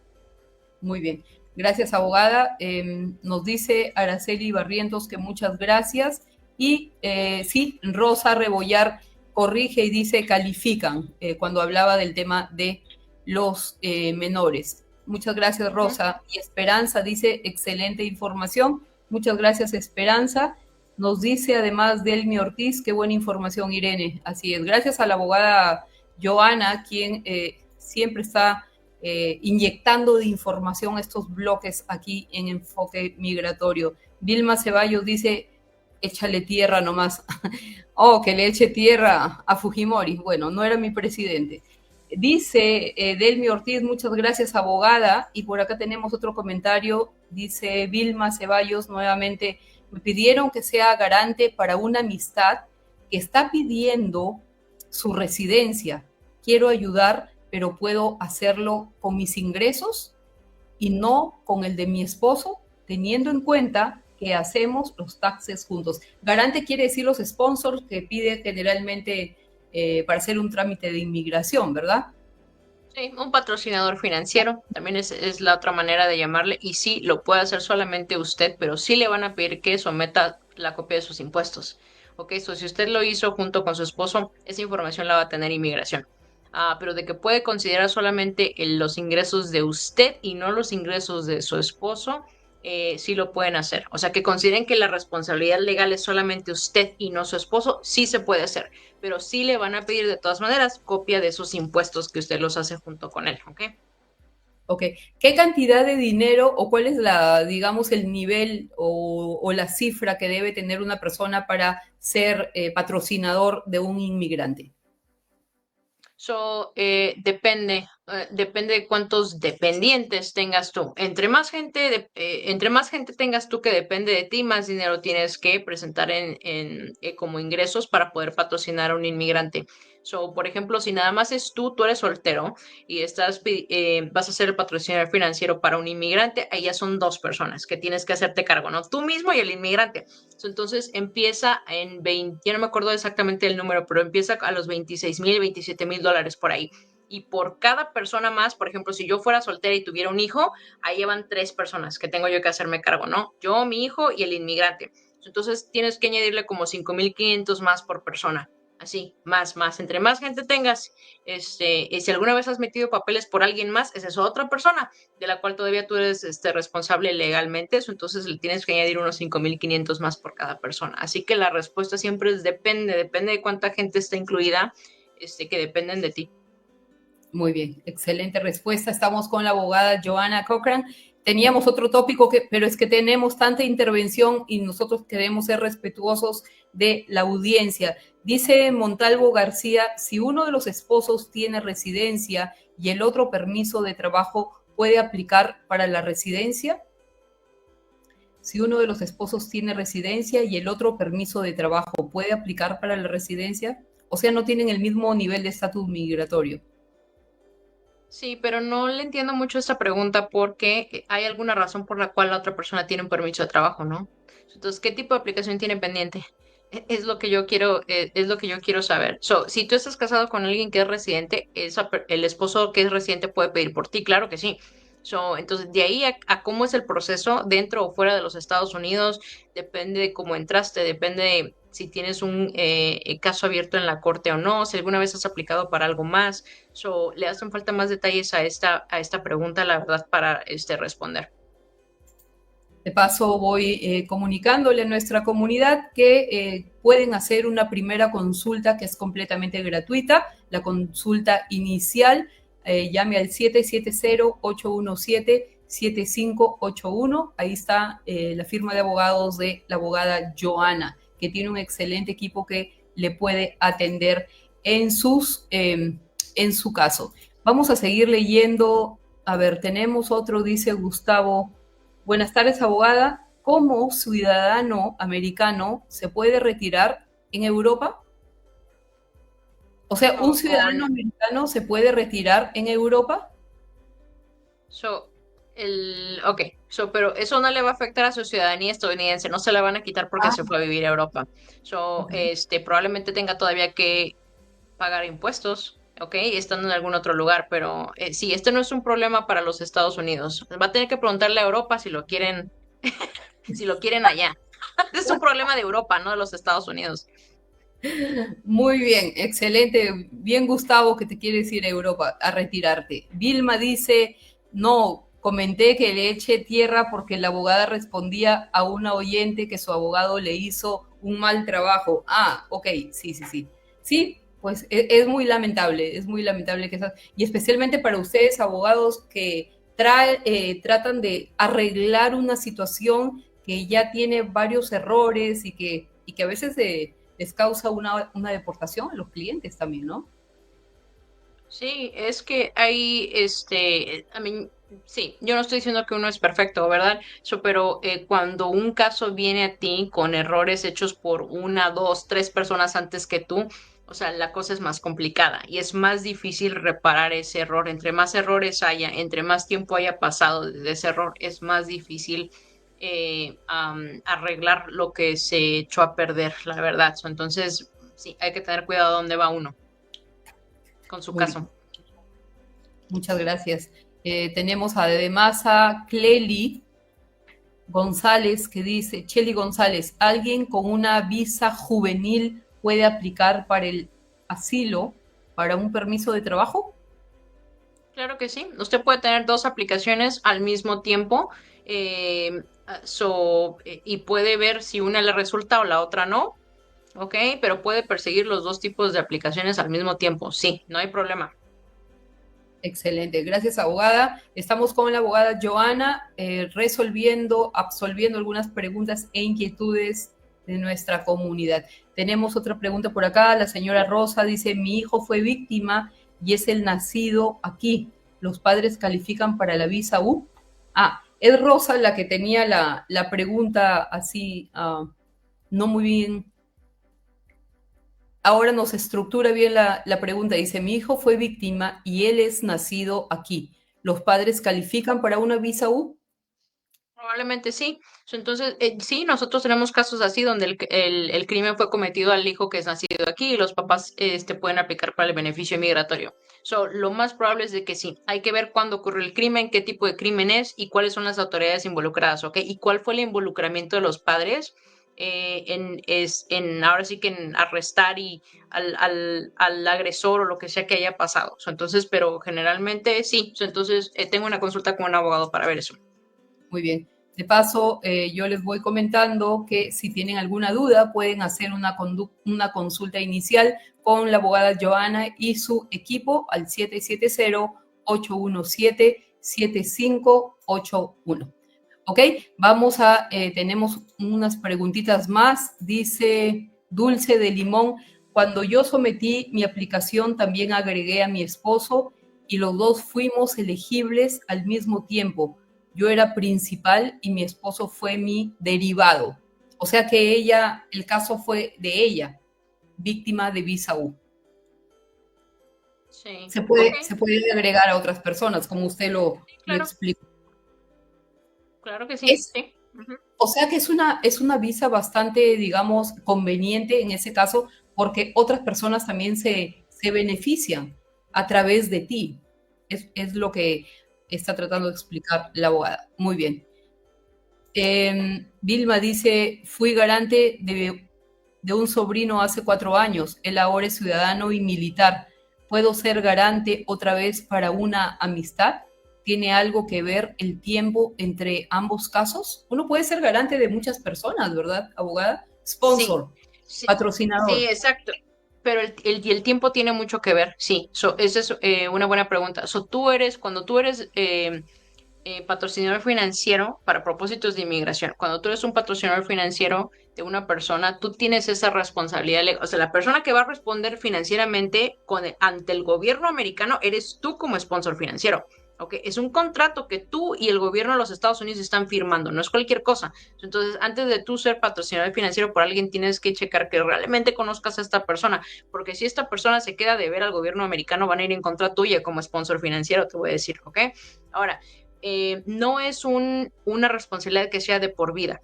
Muy bien. Gracias, abogada. Nos dice Araceli Barrientos que muchas gracias. Y sí, Rosa Rebollar corrige y dice califican cuando hablaba del tema de los menores. Muchas gracias, Rosa. Y Esperanza dice excelente información. Muchas gracias, Esperanza. Nos dice además Delmi Ortiz, qué buena información, Irene. Así es. Gracias a la abogada Joana, quien siempre está inyectando de información estos bloques aquí en Enfoque Migratorio. Vilma Ceballos dice, échale tierra nomás. Oh, que le eche tierra a Fujimori. Bueno, no era mi presidente. Dice Delmi Ortiz, muchas gracias, abogada. Y por acá tenemos otro comentario. Dice Vilma Ceballos nuevamente, me pidieron que sea garante para una amistad que está pidiendo su residencia. Quiero ayudar, pero puedo hacerlo con mis ingresos y no con el de mi esposo, teniendo en cuenta que hacemos los taxes juntos. Garante quiere decir los sponsors que pide generalmente para hacer un trámite de inmigración, ¿verdad? Sí, un patrocinador financiero también es la otra manera de llamarle y sí, lo puede hacer solamente usted, pero sí le van a pedir que someta la copia de sus impuestos. Ok, so si usted lo hizo junto con su esposo, esa información la va a tener inmigración. Pero de que puede considerar solamente los ingresos de usted y no los ingresos de su esposo, sí lo pueden hacer. O sea, que consideren que la responsabilidad legal es solamente usted y no su esposo, sí se puede hacer, pero sí le van a pedir de todas maneras copia de esos impuestos que usted los hace junto con él, ¿ok? Ok, ¿qué cantidad de dinero o cuál es la, digamos, el nivel o la cifra que debe tener una persona para ser patrocinador de un inmigrante? Depende de cuántos dependientes tengas tú. Entre más gente tengas tú que depende de ti, más dinero tienes que presentar como ingresos para poder patrocinar a un inmigrante. Por ejemplo, si nada más es tú eres soltero y vas a ser el patrocinador financiero para un inmigrante, ahí ya son dos personas que tienes que hacerte cargo, ¿no? Tú mismo y el inmigrante. Entonces empieza en 20, ya no me acuerdo exactamente el número, pero empieza a los 26,000, $27,000 por ahí. Y por cada persona más, por ejemplo, si yo fuera soltera y tuviera un hijo, ahí llevan tres personas que tengo yo que hacerme cargo, ¿no? Yo, mi hijo y el inmigrante. Entonces tienes que añadirle como 5,500 más por persona. Así, más. Entre más gente tengas, y si alguna vez has metido papeles por alguien más, esa es otra persona de la cual todavía tú eres responsable legalmente, eso entonces le tienes que añadir unos 5,500 más por cada persona. Así que la respuesta siempre es depende de cuánta gente está incluida, que dependen de ti. Muy bien, excelente respuesta. Estamos con la abogada Joanna Cochran. Teníamos otro tópico, pero es que tenemos tanta intervención y nosotros queremos ser respetuosos de la audiencia. Dice Montalvo García, si uno de los esposos tiene residencia y el otro permiso de trabajo, ¿puede aplicar para la residencia? Si uno de los esposos tiene residencia y el otro permiso de trabajo, ¿puede aplicar para la residencia? O sea, no tienen el mismo nivel de estatus migratorio. Sí, pero no le entiendo mucho esta pregunta porque hay alguna razón por la cual la otra persona tiene un permiso de trabajo, ¿no? Entonces, ¿qué tipo de aplicación tiene pendiente? Es lo que yo quiero, es lo que yo quiero saber. Si tú estás casado con alguien que es residente, el esposo que es residente puede pedir por ti, claro que sí. Entonces, de ahí a cómo es el proceso dentro o fuera de los Estados Unidos, depende de cómo entraste, depende de si tienes un caso abierto en la corte o no, si alguna vez has aplicado para algo más. Le hacen falta más detalles a esta pregunta, la verdad, para responder. De paso, voy comunicándole a nuestra comunidad que pueden hacer una primera consulta que es completamente gratuita. La consulta inicial, llame al 770-817-7581. Ahí está la firma de abogados de la abogada Joana, que tiene un excelente equipo que le puede atender en su caso. Vamos a seguir leyendo. A ver, tenemos otro, dice Gustavo. Buenas tardes, abogada. ¿Cómo ciudadano americano se puede retirar en Europa? O sea, ¿un ciudadano americano se puede retirar en Europa? So, ok, pero eso no le va a afectar a su ciudadanía estadounidense, no se la van a quitar porque Ah, se fue a vivir a Europa. ok. Probablemente tenga todavía que pagar impuestos, ok, estando en algún otro lugar, pero sí, este no es un problema para los Estados Unidos. Va a tener que preguntarle a Europa si lo quieren allá. Es un problema de Europa, no de los Estados Unidos. Muy bien, excelente. Bien, Gustavo, que te quieres ir a Europa a retirarte. Vilma dice, no, comenté que le eche tierra porque la abogada respondía a una oyente que su abogado le hizo un mal trabajo. Ah, ok, sí, sí, sí. Sí, pues es muy lamentable, que esas, y especialmente para ustedes, abogados que tratan de arreglar una situación que ya tiene varios errores y que a veces les causa una deportación a los clientes también, ¿no? Sí, es que hay, sí, yo no estoy diciendo que uno es perfecto, ¿verdad? Pero cuando un caso viene a ti con errores hechos por una, dos, tres personas antes que tú, o sea, la cosa es más complicada y es más difícil reparar ese error. Entre más errores haya, entre más tiempo haya pasado de ese error, es más difícil arreglar lo que se echó a perder, la verdad. Entonces, sí, hay que tener cuidado dónde va uno con su Muy bien. caso. Muchas gracias. Tenemos además a Cleli González que dice, Cheli González, ¿alguien con una visa juvenil puede aplicar para el asilo, para un permiso de trabajo? Claro que sí. Usted puede tener dos aplicaciones al mismo tiempo y puede ver si una le resulta o la otra no, ¿ok? Pero puede perseguir los dos tipos de aplicaciones al mismo tiempo. Sí, no hay problema. Excelente, gracias abogada. Estamos con la abogada Joana absolviendo algunas preguntas e inquietudes de nuestra comunidad. Tenemos otra pregunta por acá, la señora Rosa dice, mi hijo fue víctima y es el nacido aquí. ¿Los padres califican para la visa U? Es Rosa la que tenía la pregunta así, no muy bien. Ahora nos estructura bien la pregunta. Dice, mi hijo fue víctima y él es nacido aquí. ¿Los padres califican para una visa U? Probablemente sí. Entonces, sí, nosotros tenemos casos así donde el crimen fue cometido al hijo que es nacido aquí y los papás pueden aplicar para el beneficio migratorio. Lo más probable es de que sí. Hay que ver cuándo ocurrió el crimen, qué tipo de crimen es y cuáles son las autoridades involucradas, ¿ok? Y cuál fue el involucramiento de los padres ahora sí que en arrestar y al agresor o lo que sea que haya pasado. Entonces, pero generalmente sí. Entonces, tengo una consulta con un abogado para ver eso. Muy bien. De paso, yo les voy comentando que si tienen alguna duda pueden hacer una consulta inicial con la abogada Joana y su equipo al 770-817-7581. ¿Ok? Tenemos unas preguntitas más. Dice Dulce de Limón, cuando yo sometí mi aplicación también agregué a mi esposo y los dos fuimos elegibles al mismo tiempo. Yo era principal y mi esposo fue mi derivado. O sea que el caso fue de ella, víctima de visa U. Sí. Se puede agregar a otras personas, como usted lo explicó. Claro que sí. Sí. O sea que es una visa bastante, digamos, conveniente en ese caso, porque otras personas también se benefician a través de ti. Es lo que está tratando de explicar la abogada. Muy bien. Vilma dice, fui garante de un sobrino hace 4 años. Él ahora es ciudadano y militar. ¿Puedo ser garante otra vez para una amistad? ¿Tiene algo que ver el tiempo entre ambos casos? Uno puede ser garante de muchas personas, ¿verdad, abogada? Sponsor, sí, patrocinador. Sí, exacto. Pero el tiempo tiene mucho que ver, sí. Esa es una buena pregunta. Cuando tú eres patrocinador financiero para propósitos de inmigración, cuando tú eres un patrocinador financiero de una persona, tú tienes esa responsabilidad legal. O sea, la persona que va a responder financieramente ante el gobierno americano eres tú como sponsor financiero. Okay, es un contrato que tú y el gobierno de los Estados Unidos están firmando, no es cualquier cosa. Entonces, antes de tú ser patrocinador financiero por alguien, tienes que checar que realmente conozcas a esta persona, porque si esta persona se queda de ver al gobierno americano, van a ir en contra tuya como sponsor financiero, te voy a decir, ¿ok? Ahora, no es una responsabilidad que sea de por vida.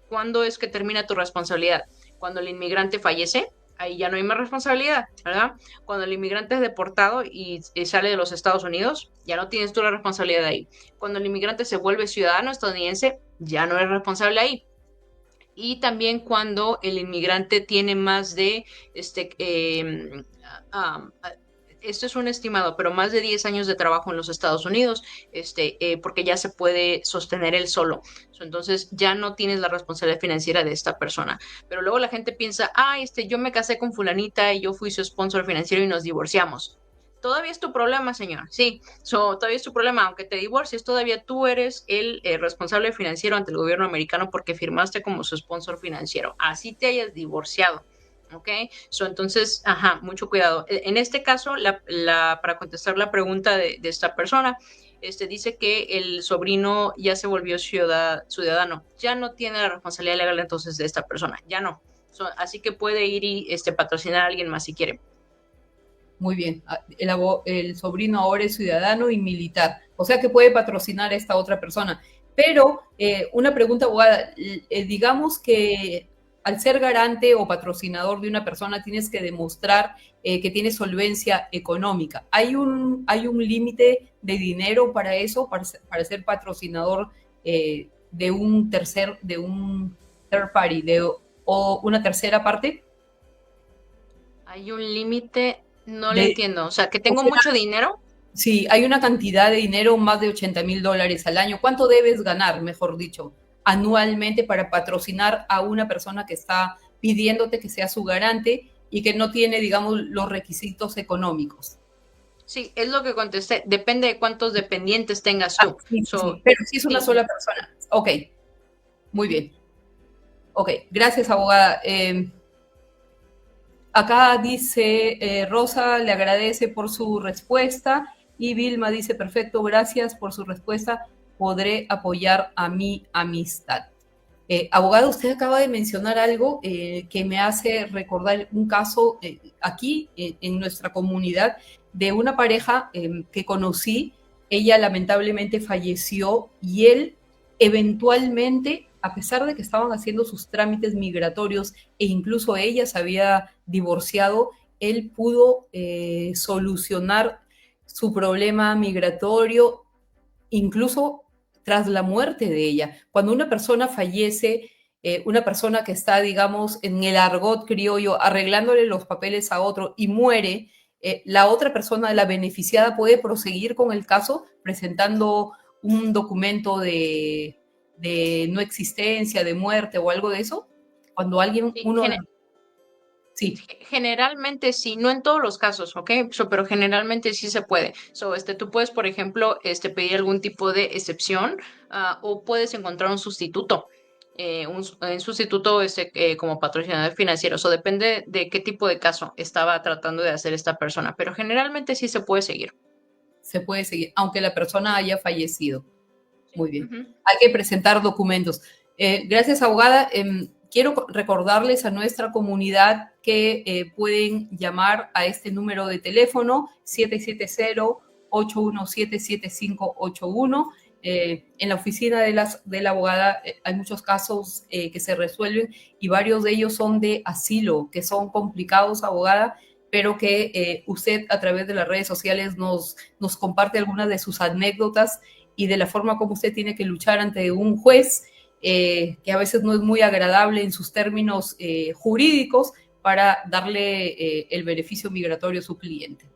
¿Cuándo es que termina tu responsabilidad? Cuando el inmigrante fallece, ahí ya no hay más responsabilidad, ¿verdad? Cuando el inmigrante es deportado y sale de los Estados Unidos, ya no tienes tú la responsabilidad ahí. Cuando el inmigrante se vuelve ciudadano estadounidense, ya no eres responsable ahí. Y también cuando el inmigrante tiene más de, esto es un estimado, pero más de 10 años de trabajo en los Estados Unidos, porque ya se puede sostener él solo. Entonces ya no tienes la responsabilidad financiera de esta persona. Pero luego la gente piensa, yo me casé con fulanita y yo fui su sponsor financiero y nos divorciamos. Todavía es tu problema, señor. Sí, todavía es tu problema. Aunque te divorcies, todavía tú eres el responsable financiero ante el gobierno americano porque firmaste como su sponsor financiero. Así te hayas divorciado. ¿Ok? Entonces, mucho cuidado. En este caso, para contestar la pregunta de esta persona, dice que el sobrino ya se volvió ciudadano. Ya no tiene la responsabilidad legal entonces de esta persona. Ya no. Así que puede ir y patrocinar a alguien más si quiere. Muy bien. El sobrino ahora es ciudadano y militar. O sea que puede patrocinar a esta otra persona. Pero una pregunta, abogada. Digamos que al ser garante o patrocinador de una persona tienes que demostrar que tienes solvencia económica. ¿Hay un límite de dinero para eso, para ser patrocinador de un third party, o una tercera parte? Hay un límite, no lo De, entiendo. O sea, que o tengo sea, mucho dinero. sí, hay una cantidad de dinero, más de $80,000 al año. ¿Cuánto debes ganar, mejor dicho, anualmente para patrocinar a una persona que está pidiéndote que sea su garante y que no tiene, digamos, los requisitos económicos? Sí, es lo que contesté. Depende de cuántos dependientes tengas tú. Sí, sí, So, sí, pero si es una sí. sola persona. Ok, muy bien. Ok, gracias, abogada. Acá dice Rosa, le agradece por su respuesta, y Vilma dice, perfecto, gracias por su respuesta, podré apoyar a mi amistad. Abogado, usted acaba de mencionar algo que me hace recordar un caso aquí en nuestra comunidad de una pareja que conocí. Ella lamentablemente falleció y él eventualmente, a pesar de que estaban haciendo sus trámites migratorios e incluso ella se había divorciado, él pudo solucionar su problema migratorio incluso tras la muerte de ella. Cuando una persona fallece, una persona que está, digamos, en el argot criollo, arreglándole los papeles a otro y muere, la otra persona, la beneficiada, puede proseguir con el caso presentando un documento de no existencia, de muerte o algo de eso. Cuando alguien, Sí, uno, sí, generalmente sí, no en todos los casos, ¿ok? Pero generalmente sí se puede. Tú puedes, por ejemplo, pedir algún tipo de excepción, o puedes encontrar un sustituto. Un sustituto como patrocinador financiero. Eso depende de qué tipo de caso estaba tratando de hacer esta persona, pero generalmente sí se puede seguir. se puede seguir, aunque la persona haya fallecido. Sí. Muy bien. Ujú. Hay que presentar documentos. Gracias, abogada. Quiero recordarles a nuestra comunidad que pueden llamar a este número de teléfono 770-817-7581. En la oficina de la abogada hay muchos casos que se resuelven y varios de ellos son de asilo, que son complicados, abogada, pero que usted a través de las redes sociales nos comparte algunas de sus anécdotas y de la forma como usted tiene que luchar ante un juez que a veces no es muy agradable en sus términos jurídicos para darle el beneficio migratorio a su cliente.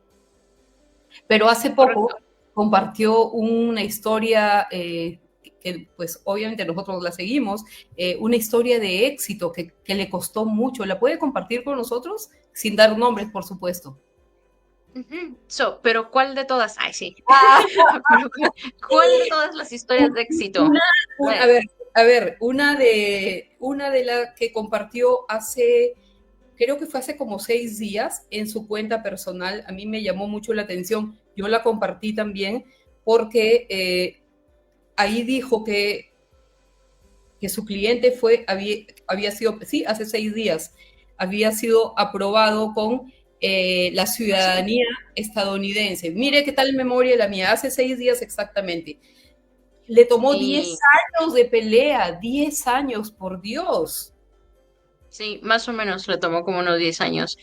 Pero hace poco Correcto. compartió una historia que pues obviamente nosotros la seguimos, una historia de éxito que le costó mucho. ¿La puede compartir con nosotros? Sin dar nombres, por supuesto. Ujú. Pero ¿cuál de todas? Ay, sí. Pero ¿cuál de todas las historias de éxito? Una, Bueno, a ver, una de las que compartió hace, creo que fue hace como 6 días en su cuenta personal, a mí me llamó mucho la atención, yo la compartí también porque ahí dijo que su cliente había sido, sí, hace 6 días, había sido aprobado con la ciudadanía estadounidense. Mire qué tal memoria la mía, hace 6 días exactamente. Le tomó 10 sí, años de pelea, 10 años, por Dios. sí, más o menos le tomó como unos 10 años.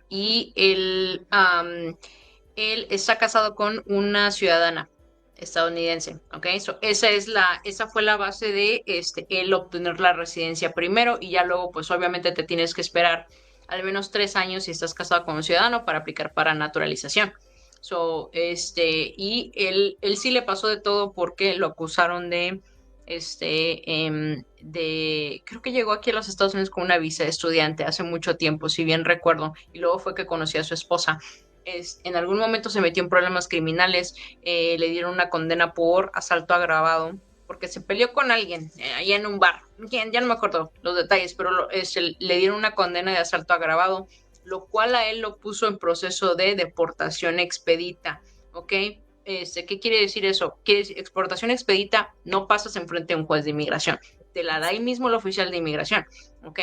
Y él está casado con una ciudadana estadounidense, ¿ok? Esa fue la base de él obtener la residencia primero, y ya luego, pues obviamente te tienes que esperar al menos 3 años si estás casado con un ciudadano para aplicar para naturalización. Y él sí le pasó de todo porque lo acusaron creo que llegó aquí a los Estados Unidos con una visa de estudiante hace mucho tiempo, si bien recuerdo, y luego fue que conoció a su esposa. En algún momento se metió en problemas criminales, le dieron una condena por asalto agravado, porque se peleó con alguien allá en un bar. Ya no me acuerdo los detalles, pero le dieron una condena de asalto agravado, lo cual a él lo puso en proceso de deportación expedita, ¿ok? ¿Qué quiere decir eso? Quiere decir, exportación expedita, no pasas enfrente a un juez de inmigración, te la da ahí mismo el oficial de inmigración, ¿ok?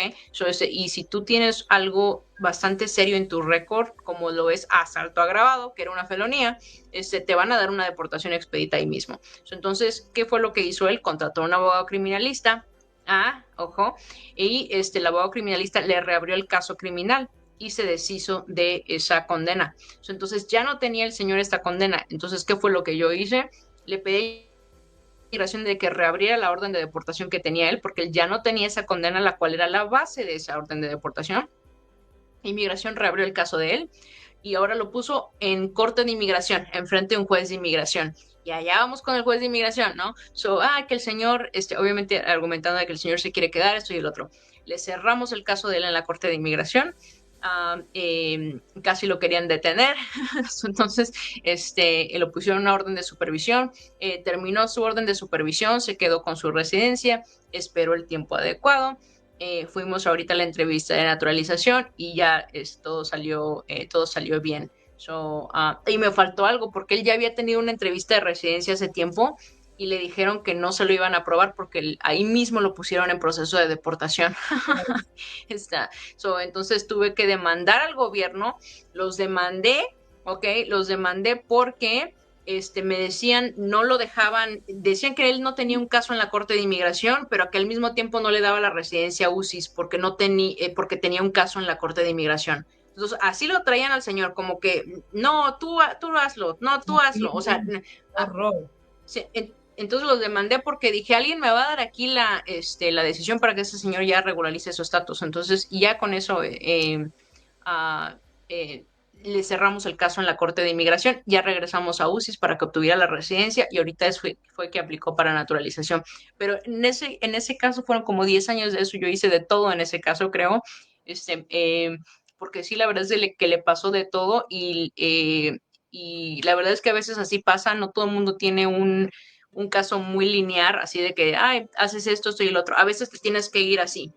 Y si tú tienes algo bastante serio en tu récord, como lo es asalto agravado, que era una felonía, te van a dar una deportación expedita ahí mismo. Entonces, ¿qué fue lo que hizo él? Contrató a un abogado criminalista, Ojo, y el abogado criminalista le reabrió el caso criminal y se deshizo de esa condena. Entonces ya no tenía el señor esta condena. Entonces, ¿qué fue lo que yo hice? Le pedí a Migración de que reabriera la orden de deportación que tenía él, porque él ya no tenía esa condena, la cual era la base de esa orden de deportación. Inmigración reabrió el caso de él y ahora lo puso en corte de inmigración, enfrente de un juez de inmigración. Y allá vamos con el juez de inmigración, ¿no? Que el señor, obviamente argumentando de que el señor se quiere quedar, esto y el otro. Le cerramos el caso de él en la corte de inmigración. Casi lo querían detener, entonces lo pusieron una orden de supervisión, terminó su orden de supervisión, se quedó con su residencia, esperó el tiempo adecuado, fuimos ahorita a la entrevista de naturalización y ya todo salió bien. Y me faltó algo porque él ya había tenido una entrevista de residencia hace tiempo y le dijeron que no se lo iban a aprobar porque ahí mismo lo pusieron en proceso de deportación. Entonces tuve que demandar al gobierno, los demandé, ¿ok? Los demandé porque me decían, no lo dejaban, decían que él no tenía un caso en la Corte de Inmigración, pero que al mismo tiempo no le daba la residencia UCIS porque porque tenía un caso en la Corte de Inmigración. Entonces, así lo traían al señor, como que, no, tú hazlo, no, tú hazlo. O sea, horror. sí, entonces los demandé porque dije, alguien me va a dar aquí la decisión para que ese señor ya regularice su estatus. Entonces, ya con eso ah, eh, le cerramos el caso en la Corte de Inmigración, ya regresamos a UCIS para que obtuviera la residencia y ahorita fue que aplicó para naturalización. Pero en ese caso fueron como 10 años de eso, yo hice de todo en ese caso, creo, este, eh, porque sí, la verdad es que le pasó de todo y la verdad es que a veces así pasa, no todo el mundo tiene un caso muy lineal, así de que, ay, haces esto y el otro. A veces te tienes que ir así,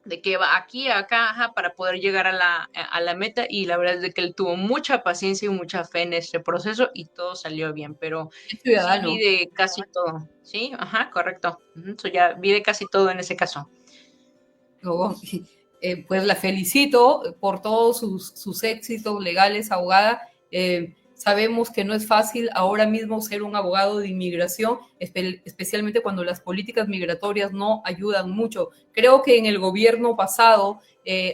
de que va aquí, acá, ajá, para poder llegar a la meta. Y la verdad es de que él tuvo mucha paciencia y mucha fe en este proceso y todo salió bien, pero Es sí vi ciudadano. de casi todo. Sí, ajá, correcto. Ya vi de casi todo en ese caso. Luego, pues la felicito por todos sus éxitos legales, abogada. Sabemos que no es fácil ahora mismo ser un abogado de inmigración, especialmente cuando las políticas migratorias no ayudan mucho. Creo que en el gobierno pasado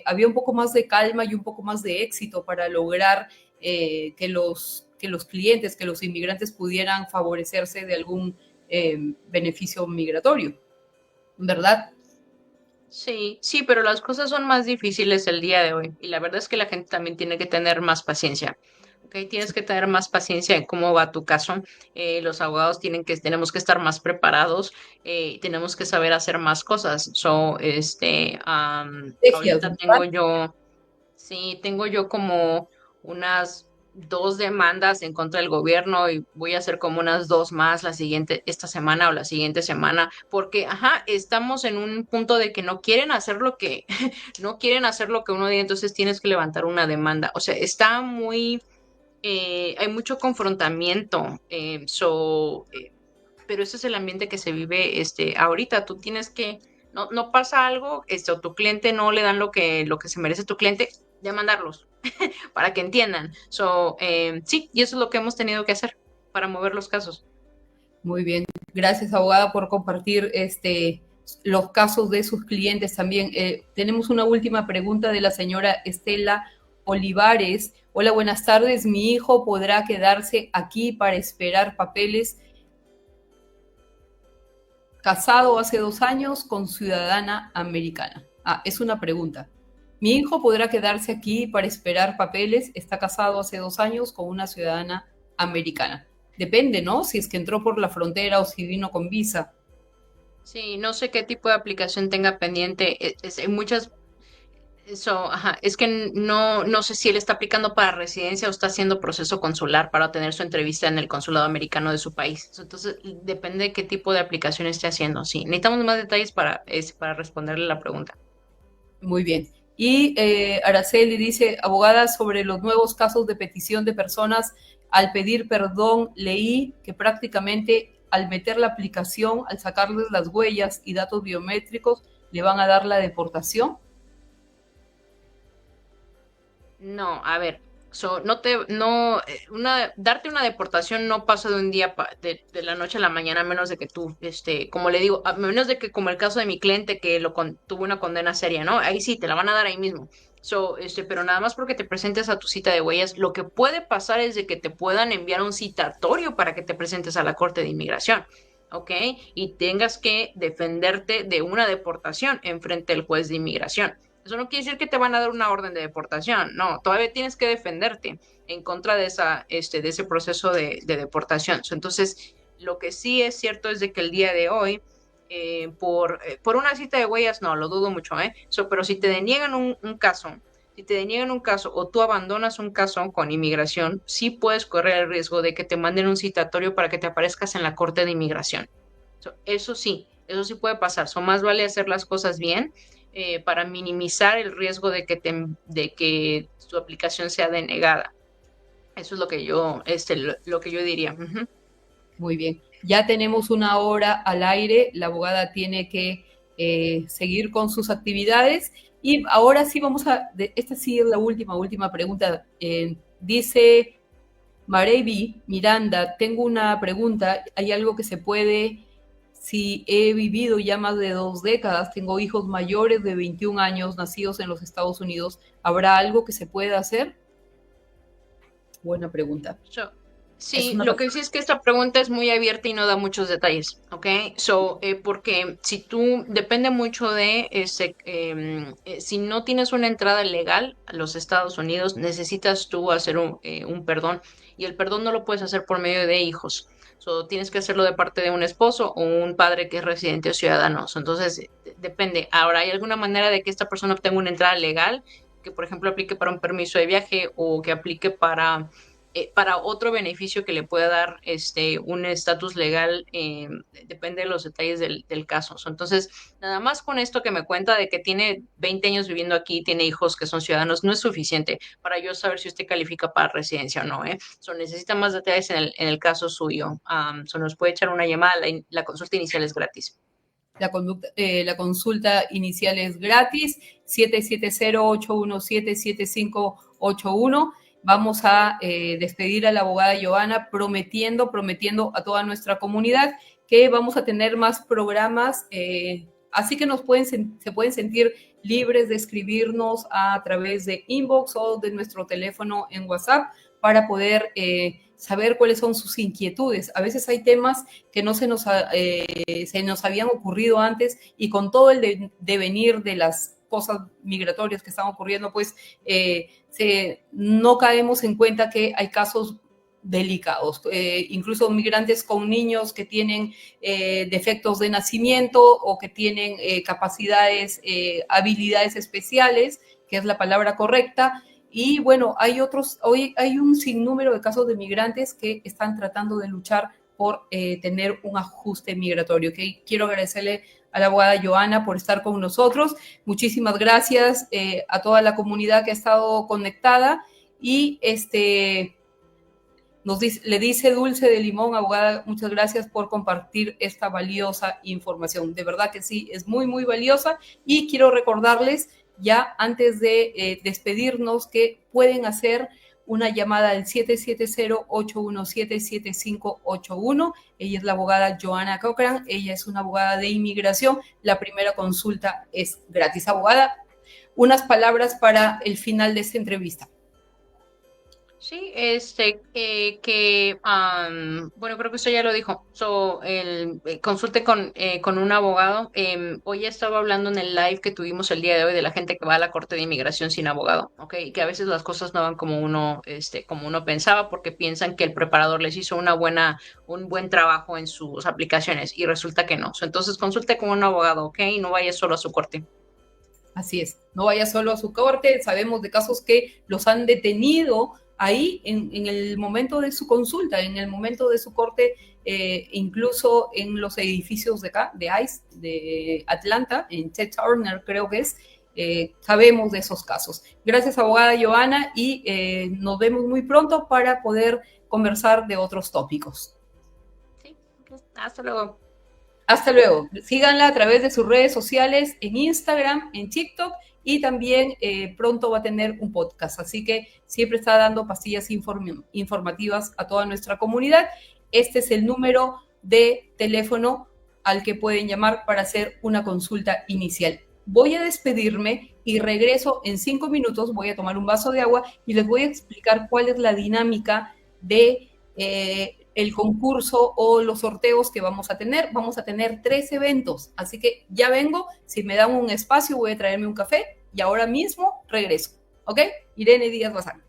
había un poco más de calma y un poco más de éxito para lograr que los clientes, que los inmigrantes pudieran favorecerse de algún beneficio migratorio, ¿verdad? Sí, sí, pero las cosas son más difíciles el día de hoy y la verdad es que la gente también tiene que tener más paciencia. Ok, tienes que tener más paciencia en cómo va tu caso. Los abogados tenemos que estar más preparados, tenemos que saber hacer más cosas. Estrategias, Ahorita ¿verdad? sí, tengo yo como unas 2 demandas en contra del gobierno y voy a hacer como unas 2 más esta semana o la siguiente semana, porque, ajá, estamos en un punto de que no quieren hacer no quieren hacer lo que uno dice, entonces tienes que levantar una demanda. O sea, hay mucho confrontamiento, pero ese es el ambiente que se vive, ahorita. Tú tienes que, no pasa algo, o tu cliente no le dan lo que se merece tu cliente, demandarlos para que entiendan. Sí, y eso es lo que hemos tenido que hacer para mover los casos. Muy bien. Gracias, abogada, por compartir los casos de sus clientes también. Tenemos una última pregunta de la señora Estela Olivares. Hola, buenas tardes. Mi hijo podrá quedarse aquí para esperar papeles. Casado hace 2 años con ciudadana americana. Es una pregunta. Mi hijo podrá quedarse aquí para esperar papeles. Está casado hace 2 años con una ciudadana americana. Depende, ¿no? Si es que entró por la frontera o si vino con visa. Sí, no sé qué tipo de aplicación tenga pendiente. Hay muchas. Ajá, es que no sé si él está aplicando para residencia o está haciendo proceso consular para obtener su entrevista en el consulado americano de su país. Entonces, depende de qué tipo de aplicación esté haciendo. Sí, necesitamos más detalles para responderle la pregunta. Muy bien. Y Araceli dice, abogada, sobre los nuevos casos de petición de personas al pedir perdón, leí que prácticamente al meter la aplicación, al sacarles las huellas y datos biométricos, le van a dar la deportación. No, a ver. Darte una deportación no pasa de un día de la noche a la mañana, a menos de que tú, como le digo, a menos de que como el caso de mi cliente que tuvo una condena seria, ¿no? Ahí sí, te la van a dar ahí mismo. Pero nada más porque te presentes a tu cita de huellas, lo que puede pasar es de que te puedan enviar un citatorio para que te presentes a la Corte de Inmigración, ¿ok? Y tengas que defenderte de una deportación en frente del juez de inmigración. Eso no quiere decir que te van a dar una orden de deportación, no, todavía tienes que defenderte en contra de ese proceso de deportación. Entonces, lo que sí es cierto es de que el día de hoy, por una cita de huellas, no, lo dudo mucho, ¿eh? Pero si te deniegan un caso, si te deniegan un caso o tú abandonas un caso con inmigración, sí puedes correr el riesgo de que te manden un citatorio para que te aparezcas en la Corte de Inmigración. Eso sí puede pasar. Más vale hacer las cosas bien para minimizar el riesgo de que su aplicación sea denegada. Eso es lo que yo diría. Ujú. Muy bien. Ya tenemos una hora al aire. La abogada tiene que seguir con sus actividades. Y ahora sí esta sí es la última pregunta. Dice Marevi Miranda, tengo una pregunta. ¿Hay algo que se puede, si he vivido ya más de 2 décadas, tengo hijos mayores de 21 años nacidos en los Estados Unidos, ¿habrá algo que se pueda hacer? Buena pregunta. So, Es sí, una lo que sí es que esta pregunta es muy abierta y no da muchos detalles, ¿ok? Porque si tú, depende mucho si no tienes una entrada legal a los Estados Unidos, necesitas tú hacer un perdón y el perdón no lo puedes hacer por medio de hijos. Tienes que hacerlo de parte de un esposo o un padre que es residente o ciudadano. Entonces, depende. Ahora, ¿hay alguna manera de que esta persona obtenga una entrada legal? Que, por ejemplo, aplique para un permiso de viaje o que aplique para otro beneficio que le pueda dar un estatus legal, depende de los detalles del caso. Entonces, nada más con esto que me cuenta de que tiene 20 años viviendo aquí, tiene hijos que son ciudadanos, no es suficiente para yo saber si usted califica para residencia o no, ¿eh? Necesita más detalles en el caso suyo. Nos puede echar una llamada, la consulta inicial es gratis. La consulta inicial es gratis, 770-817-7581. Vamos a despedir a la abogada Joana prometiendo a toda nuestra comunidad que vamos a tener más programas, así que se pueden sentir libres de escribirnos a través de inbox o de nuestro teléfono en WhatsApp para poder saber cuáles son sus inquietudes. A veces hay temas que no se nos habían ocurrido antes y con todo el devenir de las cosas migratorias que están ocurriendo, pues no caemos en cuenta que hay casos delicados, incluso migrantes con niños que tienen defectos de nacimiento o que tienen capacidades, habilidades especiales, que es la palabra correcta. Y bueno, hoy hay un sinnúmero de casos de migrantes que están tratando de luchar por tener un ajuste migratorio. ¿Okay? Quiero agradecerle a la abogada Joana por estar con nosotros. Muchísimas gracias a toda la comunidad que ha estado conectada y le dice Dulce de Limón, abogada, muchas gracias por compartir esta valiosa información. De verdad que sí, es muy, muy valiosa y quiero recordarles ya antes de despedirnos que pueden hacer una llamada al 770-817-7581. Ella es la abogada Joana Cochran, ella es una abogada de inmigración. La primera consulta es gratis. Abogada, unas palabras para el final de esta entrevista. Sí, bueno, creo que usted ya lo dijo. Consulte con un abogado. Hoy estaba hablando en el live que tuvimos el día de hoy de la gente que va a la Corte de Inmigración sin abogado, ¿ok? Y que a veces las cosas no van como uno pensaba porque piensan que el preparador les hizo un buen trabajo en sus aplicaciones y resulta que no. Entonces consulte con un abogado, ¿ok? Y no vaya solo a su corte. Así es, no vaya solo a su corte. Sabemos de casos que los han detenido ahí en el momento de su consulta, en el momento de su corte, incluso en los edificios de acá, de ICE, de Atlanta, en Ted Turner creo que es, sabemos de esos casos. Gracias, abogada Joana, y nos vemos muy pronto para poder conversar de otros tópicos. Sí, hasta luego. Hasta luego. Síganla a través de sus redes sociales en Instagram, en TikTok y también pronto va a tener un podcast, así que siempre está dando pastillas informativas a toda nuestra comunidad. Este es el número de teléfono al que pueden llamar para hacer una consulta inicial. Voy a despedirme y regreso en 5 minutos, voy a tomar un vaso de agua y les voy a explicar cuál es la dinámica de el concurso o los sorteos que vamos a tener. Vamos a tener 3 eventos, así que ya vengo. Si me dan un espacio, voy a traerme un café y ahora mismo regreso. ¿Ok? Irene Díaz Bazán.